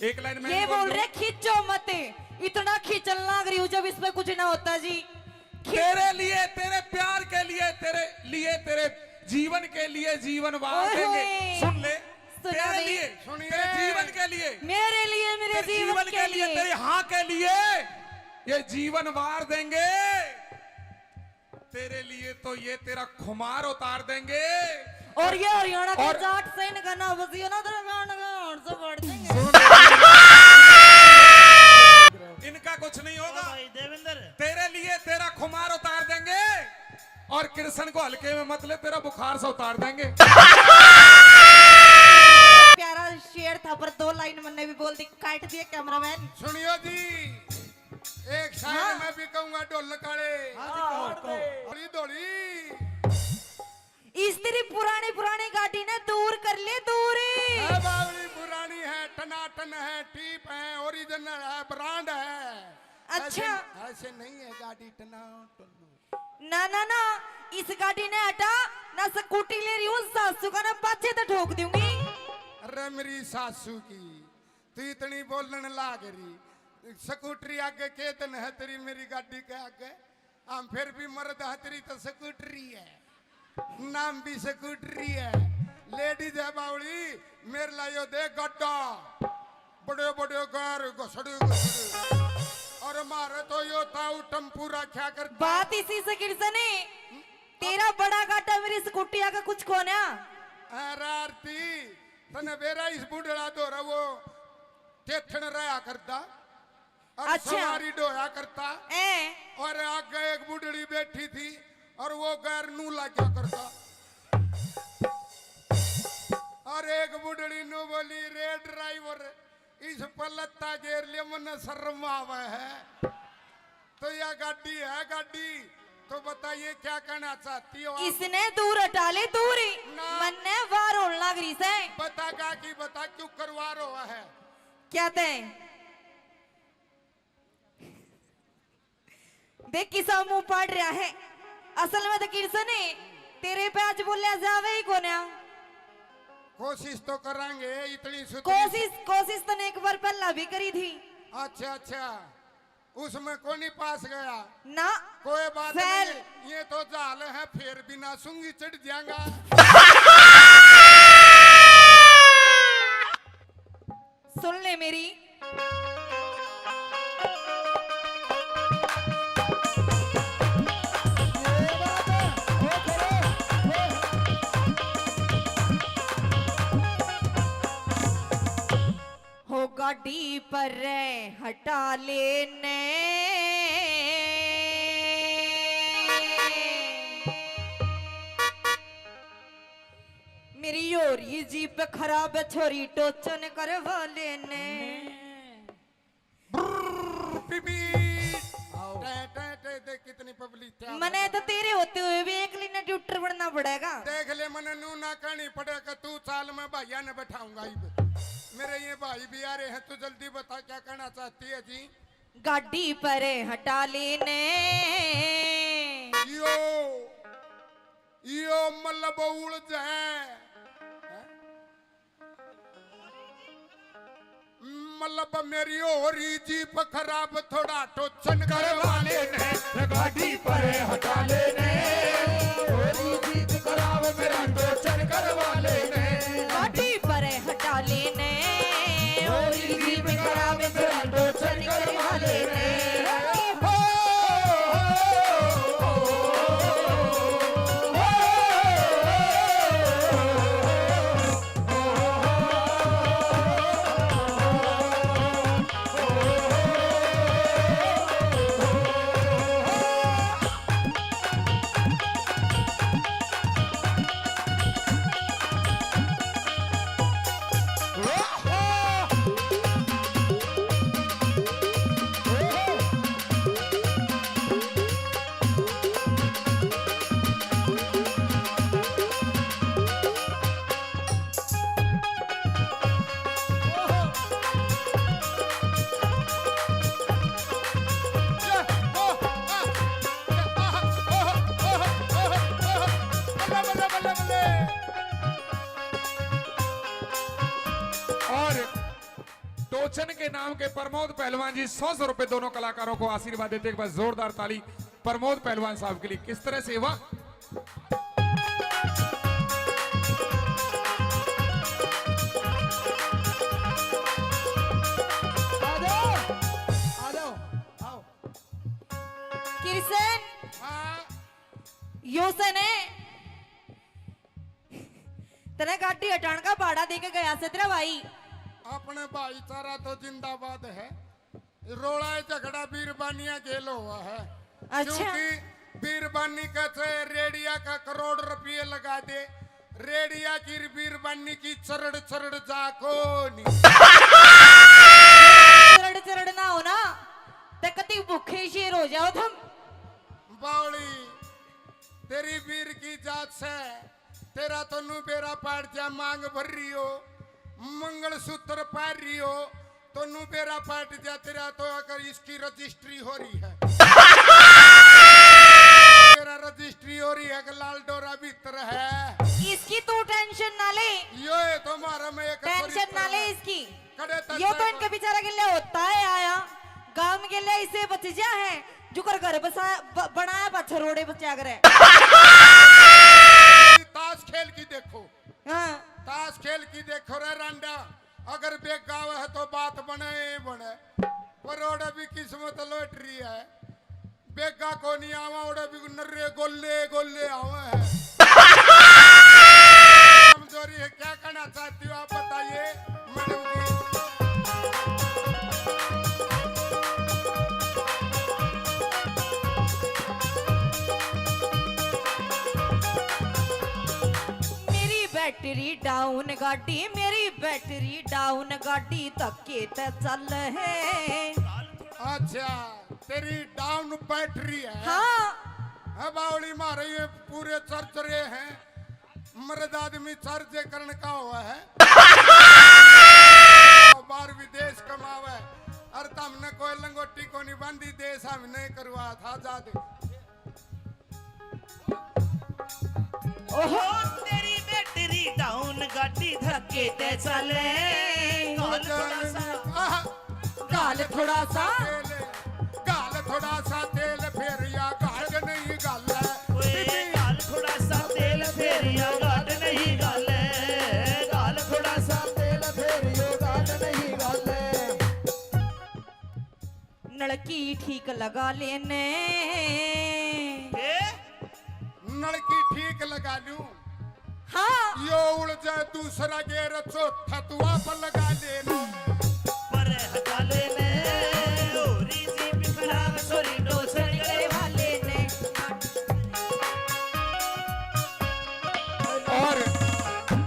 C: एक लाइन में
A: ये बोल रहे खींचो मत, इतना खींचना लग रही हूँ जब इसमें कुछ ना होता जी।
C: तेरे लिए, तेरे प्यार के लिए, तेरे जीवन के लिए जीवन वार
A: ओए
C: देंगे।
A: होए।
C: सुन ले,
A: सुना
C: तेरे
A: भी।
C: लिए,
B: सुनिए।
C: तेरे जीवन के लिए,
A: मेरे लिए मेरे
C: तेरे
A: जीवन के लिए
C: तेरे हाँ के लिए ये जीवन वार देंगे। तेरे लिए तो ये तेरा खुमार उतार देंगे।
A: और ये हरियाणा के
C: और-
A: जाट से गाना बजियो ना तेरा गाना से बढ़ देंगे।
C: इनका कुछ नहीं होगा।
D: भाई देवेंद्र
C: तेरे लिए तेरा खुमार उतार देंगे और कृष्ण को हल्के में मत ले, तेरा बुखार से उतार देंगे।
A: प्यारा शेर था पर 2 लाइन मैंने भी बोल दी, काट दिया कैमरामैन।
B: सुनियो जी, एक शायद
A: हाँ।
B: मैं भी कहूंगा ढोल काले थोड़ी दौड़ी
A: इस तेरी पुरानी पुरानी गाड़ी ने दूर कर ले दूरी।
B: है बावली पुरानी है, टनाटन है, टीप है, ओरिजिनल है, ब्रांड है।
A: अच्छा।
B: ऐसे नहीं है गाड़ी टनाटन।
A: ना ना ना इस गाड़ी ने हटा ना स्कूटी ले रही हूँ, सासू का ना पाछे तो ठोक दूंगी।
B: अरे मेरी सासू की तू इतनी बोलने लाग रही, स्कूटरी आगे केतन है तेरी मेरी गाड़ी के आगे। हम फिर भी मर्द है तेरी तो स्कूटरी है, नाम भी स्कूटरी है। लेडीज है बावली मेरे लायो दे गड्ढा, बड़े बड़े गार घसड़े घसड़े। और मारे तो यो ताऊ टम्पूरा क्या करता।
A: बात इसी से किरसने तेरा बड़ा गाटा मेरी स्कूटी आगे कुछ कोना।
B: अरे आरती तने बेरा इस बुढ़ड़ा दो रहा वो टेथन रहा करता और
A: अच्छा।
B: सवारी डोया करता।
A: ए
B: और आगे एक बुढ़ड़ी बैठी थी और वो गैर नू लगा करता। और एक बुढ़ड़ी नू बोली रे ड्राइवर इस पलत्ता गेर ले मन शर्म आवे है। तो यह गाड़ी है गाड़ी, तो बताइए क्या कहना चाहती हो आप?
A: इसने दूर हटा ले दूरी
B: ना।
A: मन ने वार होने लग रही से।
B: बता गा कि बता क्यों करवा रहा है।
A: क्या ते देख किसा मुंह पाड़ रहा है। असल में तो किरसने तेरे पे आज बोलिया जावे ही कोन्या।
B: कोशिश तो करांगे इतनी
A: कोशिश तने एक बार पहला भी करी थी।
B: अच्छा अच्छा, उसमें कोनी पास गया
A: ना
B: कोई बात
A: फेल।
B: नहीं, ये तो जाल है, फिर बिना सूंगी चढ़ जाएगा।
A: सुन ले मेरी, हो गाड़ी पर हटा लेने मेरी योरी जीप खराब है, छोरी टोचन करवा लेने।
B: बीबी देख कितनी पब्लिक है।
A: मने तो तेरे होते हुए भी एक लीना ट्यूटर बनना पड़ेगा।
B: देख ले, मने नू ना कहनी पड़ेगा, तू साल में भैया ने बैठाऊंगा। मेरे ये भाई भी आ रहे हैं, तू जल्दी बता क्या कहना चाहती है जी।
A: गाड़ी पर हटा लेने
B: यो मतलब उड़ जाए, मतलब मेरी और जीप खराब, थोड़ा टोचन करवा लेने।
E: गाड़ी पर हटा लेने, थोड़ी जीत खराब मेरा टोचन करवा लेने।
A: गाड़ी पर हटा लेने और जीप खराब मेरा टोचन करवा लेने।
C: टोचन के नाम के प्रमोद पहलवान जी 100 रुपए दोनों कलाकारों को आशीर्वाद देते। एक बार जोरदार ताली प्रमोद पहलवान साहब के लिए। किस तरह से वाह,
A: किशन यो सने तने गाड़ी हटाने का भाड़ा देके गया से तेरा भाई।
B: अपने भाईचारा तो जिंदाबाद है, रोड़ा झगड़ा बीरबानिया खेल हुआ है।
A: अच्छा।
B: क्योंकि बीरबानी का रेडिया का करोड़ रुपये लगा दे, रेडिया की बीरबानी की चरड़ चरड़ जाको नहीं।
A: चरड़ चरड़ ना हो ना ते कति भूखे शेर हो जाओ तुम।
B: बावली तेरी वीर की जात से तेरा तो नू बेरा पाट जा, मांग भर रही हो, मंगलसूत्र पार रही हो, तो नू बेरा पाट जा तेरा। तो अगर इसकी रजिस्ट्री हो रही है, तेरा रजिस्ट्री हो रही है कि लाल डोरा भीतर है,
A: इसकी तू टेंशन ना ले,
B: यो है तुम्हारा में एक
A: टेंशन ना ले इसकी।
B: कड़े तक
A: यो तो इनके बेचारा के लिए होता है आया, गांव के लिए इसे बच जा है जो कर घर बनाया बच्चा रोड़े बच्चा करे।
B: ताश खेल की देखो,
A: हाँ
B: ताश खेल की देखो रे रांडा, अगर बेगाव है तो बात बने बने, पर ओडे भी किस्मत लॉटरी है। बेगा को नहीं आवा, ओडे भी नर्रे गोले गोले आवे है। कमजोरी है, क्या करना चाहती हो आप बताइए मैडम जी।
A: बैटरी डाउन गाड़ी, मेरी बैटरी डाउन गाड़ी धक्के ते चल है।
B: अच्छा तेरी डाउन बैटरी है।
A: हाँ
B: बावली मारे ये पूरे चर्च रहे हैं, मर्द आदमी चर्च करने का हुआ है, बाहर विदेश कमावे, और तुमने कोई लंगोटी को नहीं बांधी देश हम नहीं करवा था। जा दे
A: ओहो
D: तेरी बैटरी डाउन गाड़ी धक्के ते चले गाल थोड़ा सा
B: आहा,
A: गाल थोड़ा सा
B: गाल थोड़ा सा तेल फिर या गाल नहीं गाल
D: ओए गाल थोड़ा सा तेल फेरिया गाल नहीं गाल गाल थोड़ा सा
E: तेल फेरियो गाल नहीं गाले
A: नलकी ठीक लगा लेने
D: ए
B: नलकी ठीक लगा लूं
A: हाँ
B: यो उड़ जाए दूसरा गेर चौथा तू आप लगा लेना
D: पर हटा लेने ओरी सी बिखरा सोरी डोसे
A: गले वाले ने
B: और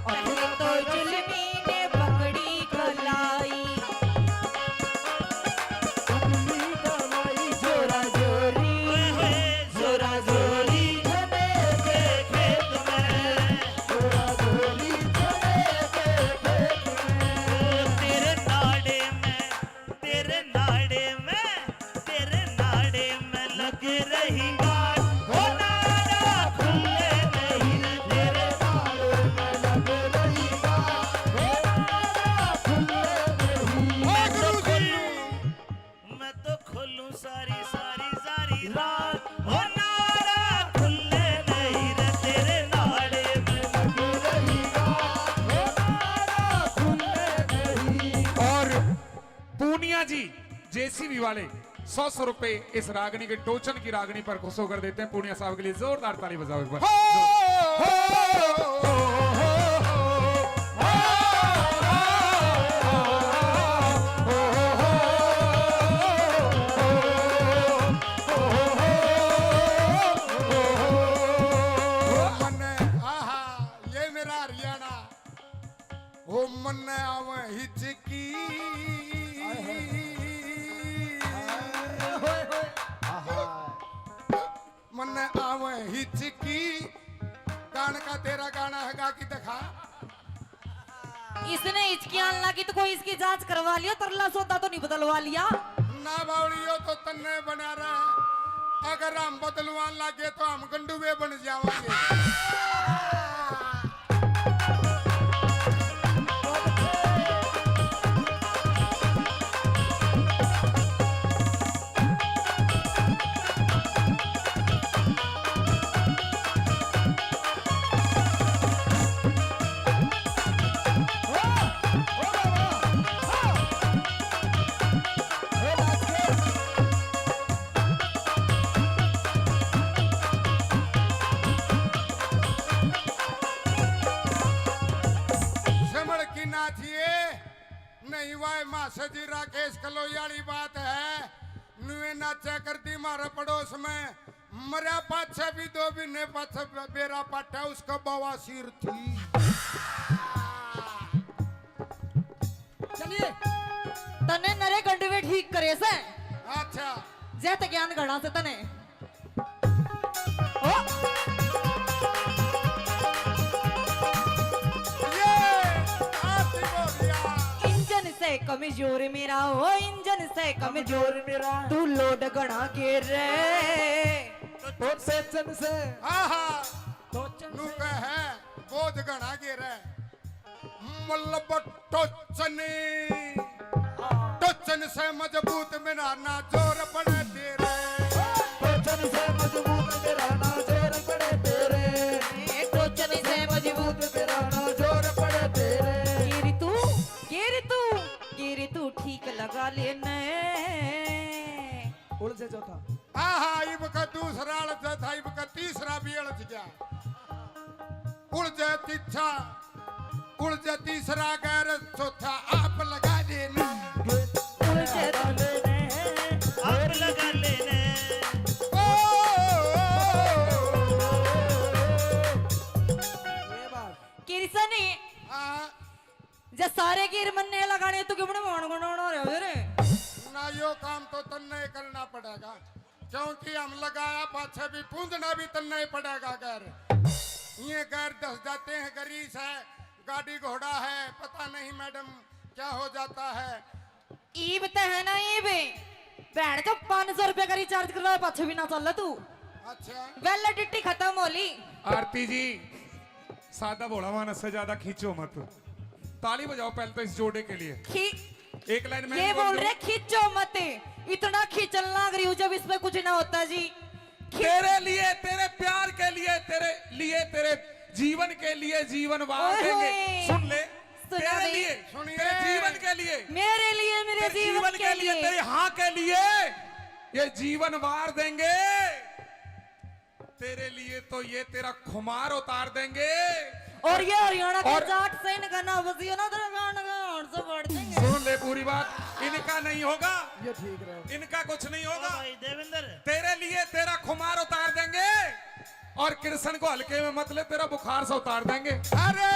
A: पहले तो जुल्मी ने पकड़ी कलाई जोरा जोरी
D: ओए होए जोरा जोरी धने के खेत में तेरे नाड़े में तेरे नाड़े में तेरे नाड़े में लग रही गाड़ हो नाड़ा खुले नहीं तेरे मैं तो खोलूं सारी सारी सारी रात हो नाड़ा खुले नहीं रे तेरे नाड़े में
C: और पूनिया जी जेसीबी वाले 100 रुपए इस रागनी के टोचन की रागनी पर खुश होकर देते हैं। पूनिया साहब के लिए जोरदार ताली बजाओ एक बार।
B: मन आहा ये मेरा हरियाणा हो मन आव हिचकी मन आव हिचकी गान का तेरा गाना है गा की दिखा
A: इसने हिचकियां लगी तो कोई इसकी जांच करवा लिया तरला सौदा तो नहीं बदलवा लिया
B: ना बावड़ियो तो तन्ने बना रहे अगर हम बदलवान लगे तो हम गंडुए बन जाएंगे समड़ की नाचिए नहीं वाय मासा जी राकेश कलोयाली बात है नुए नाचा करती मारा पड़ोस में मरा पाछा भी दो भी ने पाछा बेरा पाटा उसका बवासीर थी
E: चलिए
A: तने नरे गंडवे ठीक करे से
B: अच्छा
A: जैत ज्ञान गणा से तने ओ
B: ये आती बोलिया
A: इंजन से कमजोर मेरा ओ इंजन से कमजोर
E: मेरा
A: तू लोड गणा के रे
E: तो सेचन से
B: आहा
E: टोचन
B: नु है बोझ गणा गिरे मल्लब टोचनी टोचन से मजबूत मेरा ना जोर पड़े तेरे
E: टोचन से मजबूत मेरा ना जोर पड़े तेरे
A: टोचन से मजबूत
E: मेरा ना जोर पड़े तेरे
A: गिरी तू ठीक लगा लेने
E: उड़ से चौथा
B: आहा इब का दूसरा अड़च था इब का तीसरा भी अड़च गया उड़ जाए तीछा उड़ जाए तीसरा गैर चौथा आप लगा देना
D: आप लगा लेने
E: ये बात
A: किरसनी जे सारे गिर मन्ने लगाने तू क्यों मान गुण रहे रे
B: ना यो काम तो तन्ने करना पड़ेगा क्योंकि हम लगाया पाछे भी पूंजना भी तन्ने पड़ेगा गैर ये गैर दस जाते हैं गरीस है गाड़ी घोड़ा है पता नहीं मैडम क्या हो जाता है
A: ईब ते है ना ईब भैन तो 500 रुपए का रिचार्ज करवा पाछे भी ना चल तू
B: अच्छा
A: वैलिडिटी खत्म होली
C: आरती जी सादा भोला मानस से ज्यादा खींचो मत। ताली बजाओ पहले तो इस जोड़े के लिए। एक लाइन में
A: ये बोल रहे खींचो मत, इतना खींचने लग रही हूँ जब इसमें कुछ ना होता जी।
C: तेरे लिए, तेरे प्यार के लिए, तेरे जीवन के लिए जीवन वार देंगे। सुन ले, तेरे लिए, तेरे जीवन के लिए,
A: मेरे लिए, मेरे जीवन के लिए,
C: तेरे हाँ के लिए ये जीवन वार देंगे। तेरे लिए तो ये तेरा खुमार उतार देंगे।
A: और ये हरियाणा के जाट से इनका ना बसियो ना तेरा गाना से बढ़ देंगे।
C: सुन ले पूरी बात, इनका नहीं होगा,
E: ये ठीक रहे।
C: इनका कुछ नहीं होगा।
D: भाई देवेंद्र,
C: तेरे लिए तेरा खुमार उतार देंगे और कृष्ण को हल्के में मत ले, तेरा बुखार से उतार देंगे।
B: अरे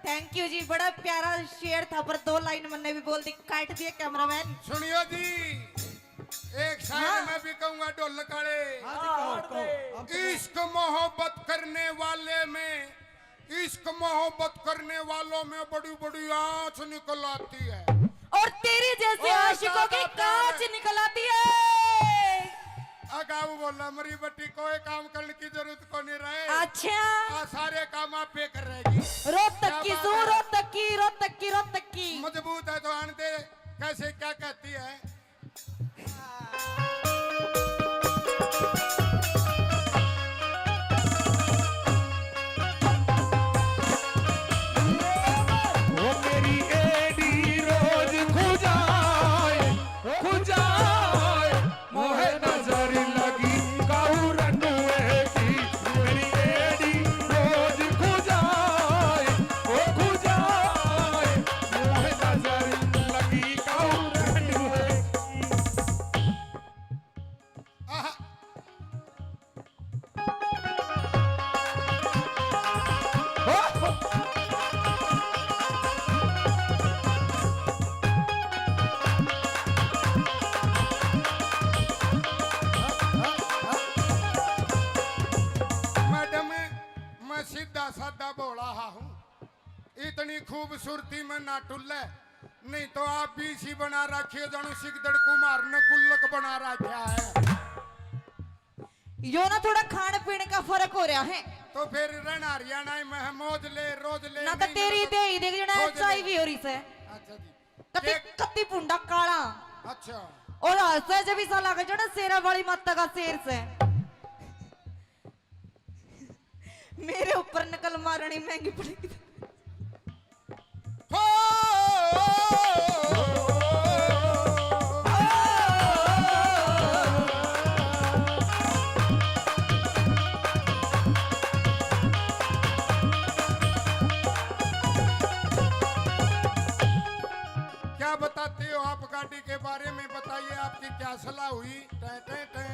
A: थैंक यू जी, बड़ा प्यारा शेर था पर 2 लाइन मैंने भी बोल दी, काट दिए कैमरामैन।
B: सुनियो जी, एक शायर मैं भी कहूंगा ढोल काले। इश्क मोहब्बत करने वाले में, इश्क मोहब्बत करने वालों में बड़ी बड़ी आंच निकल आती है
A: और तेरी जैसे
B: और
A: आशिकों की
B: ज्यादा
A: कांच
B: प्यार।
A: निकल आती है।
B: अगाऊ बोला मरी बट्टी कोई काम करने की जरूरत को नहीं रहे।
A: अच्छा,
B: सारे काम आप पे कर रहेगी।
A: रोहतक की जू, रोहतक की, रोहतक की, रोहतक की।
B: मजबूत है तो आन दे, कैसे क्या कहती है।
E: वो मेरी एडी रोज खुजाए, खुजाए, मोहे नजर लगी काऊ रनुए की। मेरी एडी रोज खुजाए, ओ खुजाए, मोहे नजर लगी काऊ रनुए की।
B: आहा, मैडम मैं सीधा साधा बोला हूँ, इतनी खूबसूरती में ना टुल्ले, नहीं तो आप भी इसी बना रखिए जानू सिकदड़ कुमार ने गुल्लक बना रखा है।
A: यो ना थोड़ा खाने पीने का फर्क हो रहा है
B: तो फिर रहना हरियाणा में है, मौज ले रोज ले।
A: ना, तो
B: नहीं
A: तेरी
B: मिले
A: दे ही देख जना
B: खोज ले।
A: चाय भी हो रही से
B: अच्छा जी,
A: कति
B: एक-
A: कति पुंडा काला
B: अच्छा
A: और हंसे जब इसा लगा जो ना शेरा वाली माता का शेर से मेरे ऊपर नकल मारनी महंगी पड़ेगी।
B: हो क्या बताते हो आप गाड़ी के बारे में, बताइए आपकी क्या सलाह हुई। टै, टै, टै।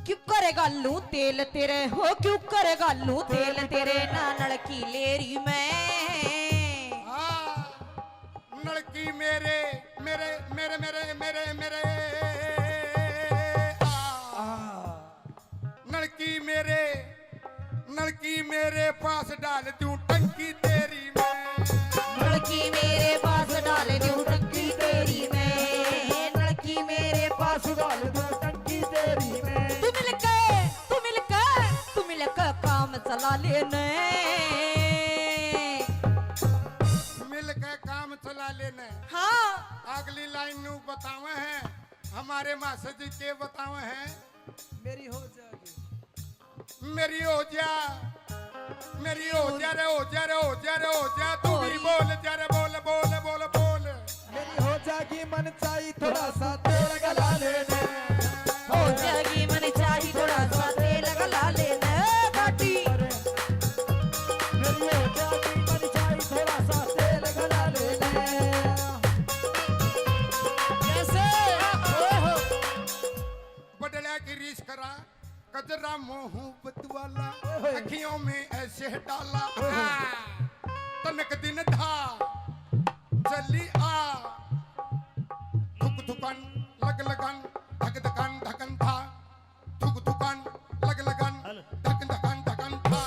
A: क्यों करेगा लू तेल तेरे हो, क्यों करेगा लू तेल तेरे ना नलकी लेरी में।
B: लड़की मेरे मेरे मेरे मेरे मेरे मेरे लड़की मेरे पास डाल दूं टंकी तेरी मैं।
A: लड़की मेरे पास डाल दूं टंकी तेरी में, लड़की मेरे पास
E: डाल दो टंकी तेरी में।
A: तू मिलकर काम चला लेने,
B: मिल के काम चला लेना।
A: हाँ
B: अगली लाइन नू बतावे हैं, हमारे मास्टर जी के बतावे हैं।
E: मेरी हो जाएगी,
B: मेरी हो जा, मेरी हो जा रे, हो जा रे, हो जा रे, हो जा। तू भी बोल जा रे, बोल बोल बोल बोल।
E: मेरी हो जाएगी मन चाहिए थोड़ा सा तेल गला लेने।
A: हो जाएगी मन चाहिए थोड़ा सा तेल गला लेने घाटी।
E: मेरी हो जाएगी मन चाहिए थोड़ा सा तेल गला लेने।
A: कैसे
B: बदला की रीस करा, कजरा मोहब्बत वाला अखियों में ऐसे डाला। तनक दिन था चली आ, थुक थुकन लग लगन धक धकन धकन था, थुक थुकन लग लगन धक धकन धकन था।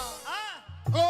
B: ओ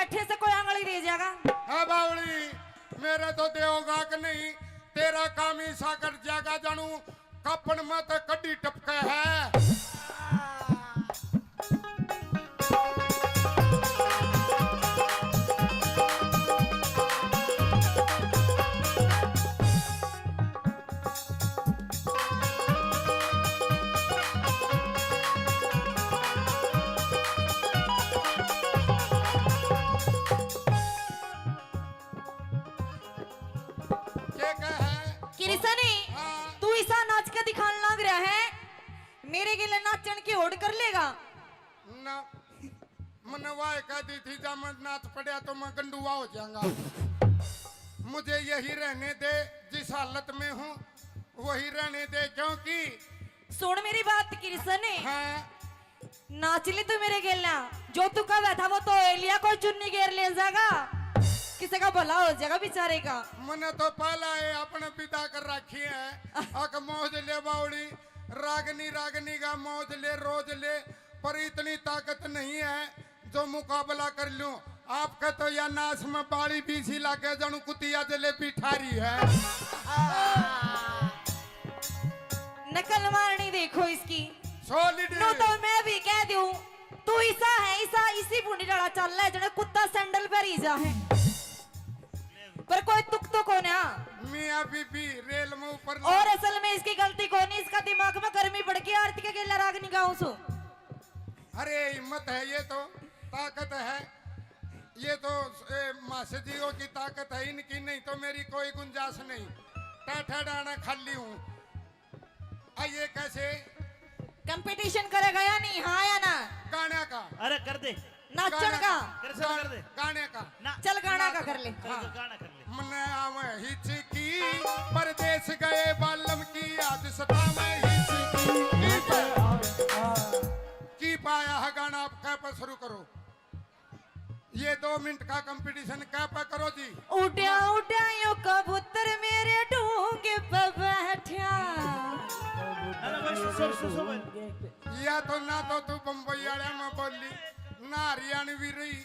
A: बैठे से कोई आंगली दे जाएगा।
B: है बावली मेरे तो देओगा कि नहीं तेरा काम ही सा कर जाएगा जानू कपन में तो कड्डी टपके है। क्या कहे
A: किरसनी
B: हाँ।
A: तू ऐसा नाच के दिखाने लग रहा है, मेरे गिले नाचन की होड़ कर लेगा।
B: ना मैंने वाय कह दी थी जब मैं नाच पड़ा तो मैं गंडुआ हो जाऊंगा। मुझे यही रहने दे जिस हालत में हूँ वही रहने दे क्योंकि
A: सुन मेरी बात किरसनी,
B: हाँ
A: नाच ले तू मेरे गिला, जो तू कहा था वो तो एलिया को चुन्नी घेर ले जाएगा, किसी का भला हो जाएगा बेचारे का।
B: मैंने तो पहला है अपने पिता कर रखी है अक मौज ले बावड़ी रागनी रागनी का मौज ले रोज ले पर इतनी ताकत नहीं है जो मुकाबला कर लूं। आपका तो या नाश में बाड़ी बीसी लाके जानू कुतिया जलेबी ठारी है।
A: नकल मारनी देखो इसकी।
B: सॉलिड
A: नो तो मैं भी कह दूं तू ऐसा है ऐसा इसी बूढ़ी लड़ा चल रहा है जने कुत्ता सैंडल पर ही जा है, पर कोई तुक तो कौन है।
B: मियां बीबी रेल में ऊपर
A: और असल में इसकी गलती कौन है, इसका दिमाग में गर्मी बढ़ गई आरती के गेला रागनी गाँव सो।
B: अरे हिम्मत है ये तो ताकत है ये तो मासजियों की ताकत है इनकी नहीं तो मेरी कोई गुंजाइश नहीं। टाठा डाना खाली हूँ। ये कैसे
A: कंपटीशन करेगा या नहीं, हाँ या ना?
B: गाने का
D: अरे कर दे
A: नाचन का
D: कर से कर दे
B: गाने का
D: ना
A: चल गाना का कर ले।
D: चल तो गाना कर ले।
B: मन आवे हिचकी परदेश गए बालम की आज सता में हिचकी की पाया है गाना आप क्या पर शुरू करो। ये 2 मिनट का कंपटीशन क्या पर करो जी।
A: उड़ा उड़ा यो कबूतर मेरे डूंगे पे बैठा।
D: अरे बस सो
B: या तो ना तो तू बम्बई वाले में बोली ना हरियाणवी रही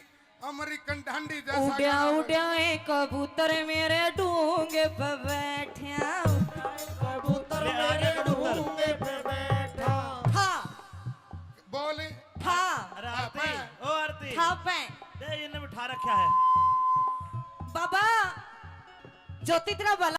B: अमेरिकन ढंडी जैसा
A: उड़ा
B: गाना
A: उड़ा ये कबूतर मेरे डूंगे पे बैठा।
E: कबूतर मेरे डूंगे पे बैठा।
A: हाँ
B: बोली
A: हाँ
D: अरे आरती ओ आरती
A: हाँ पे
D: दे इन्हें बिठा रखा है।
A: बाबा ज्योति तेरा भला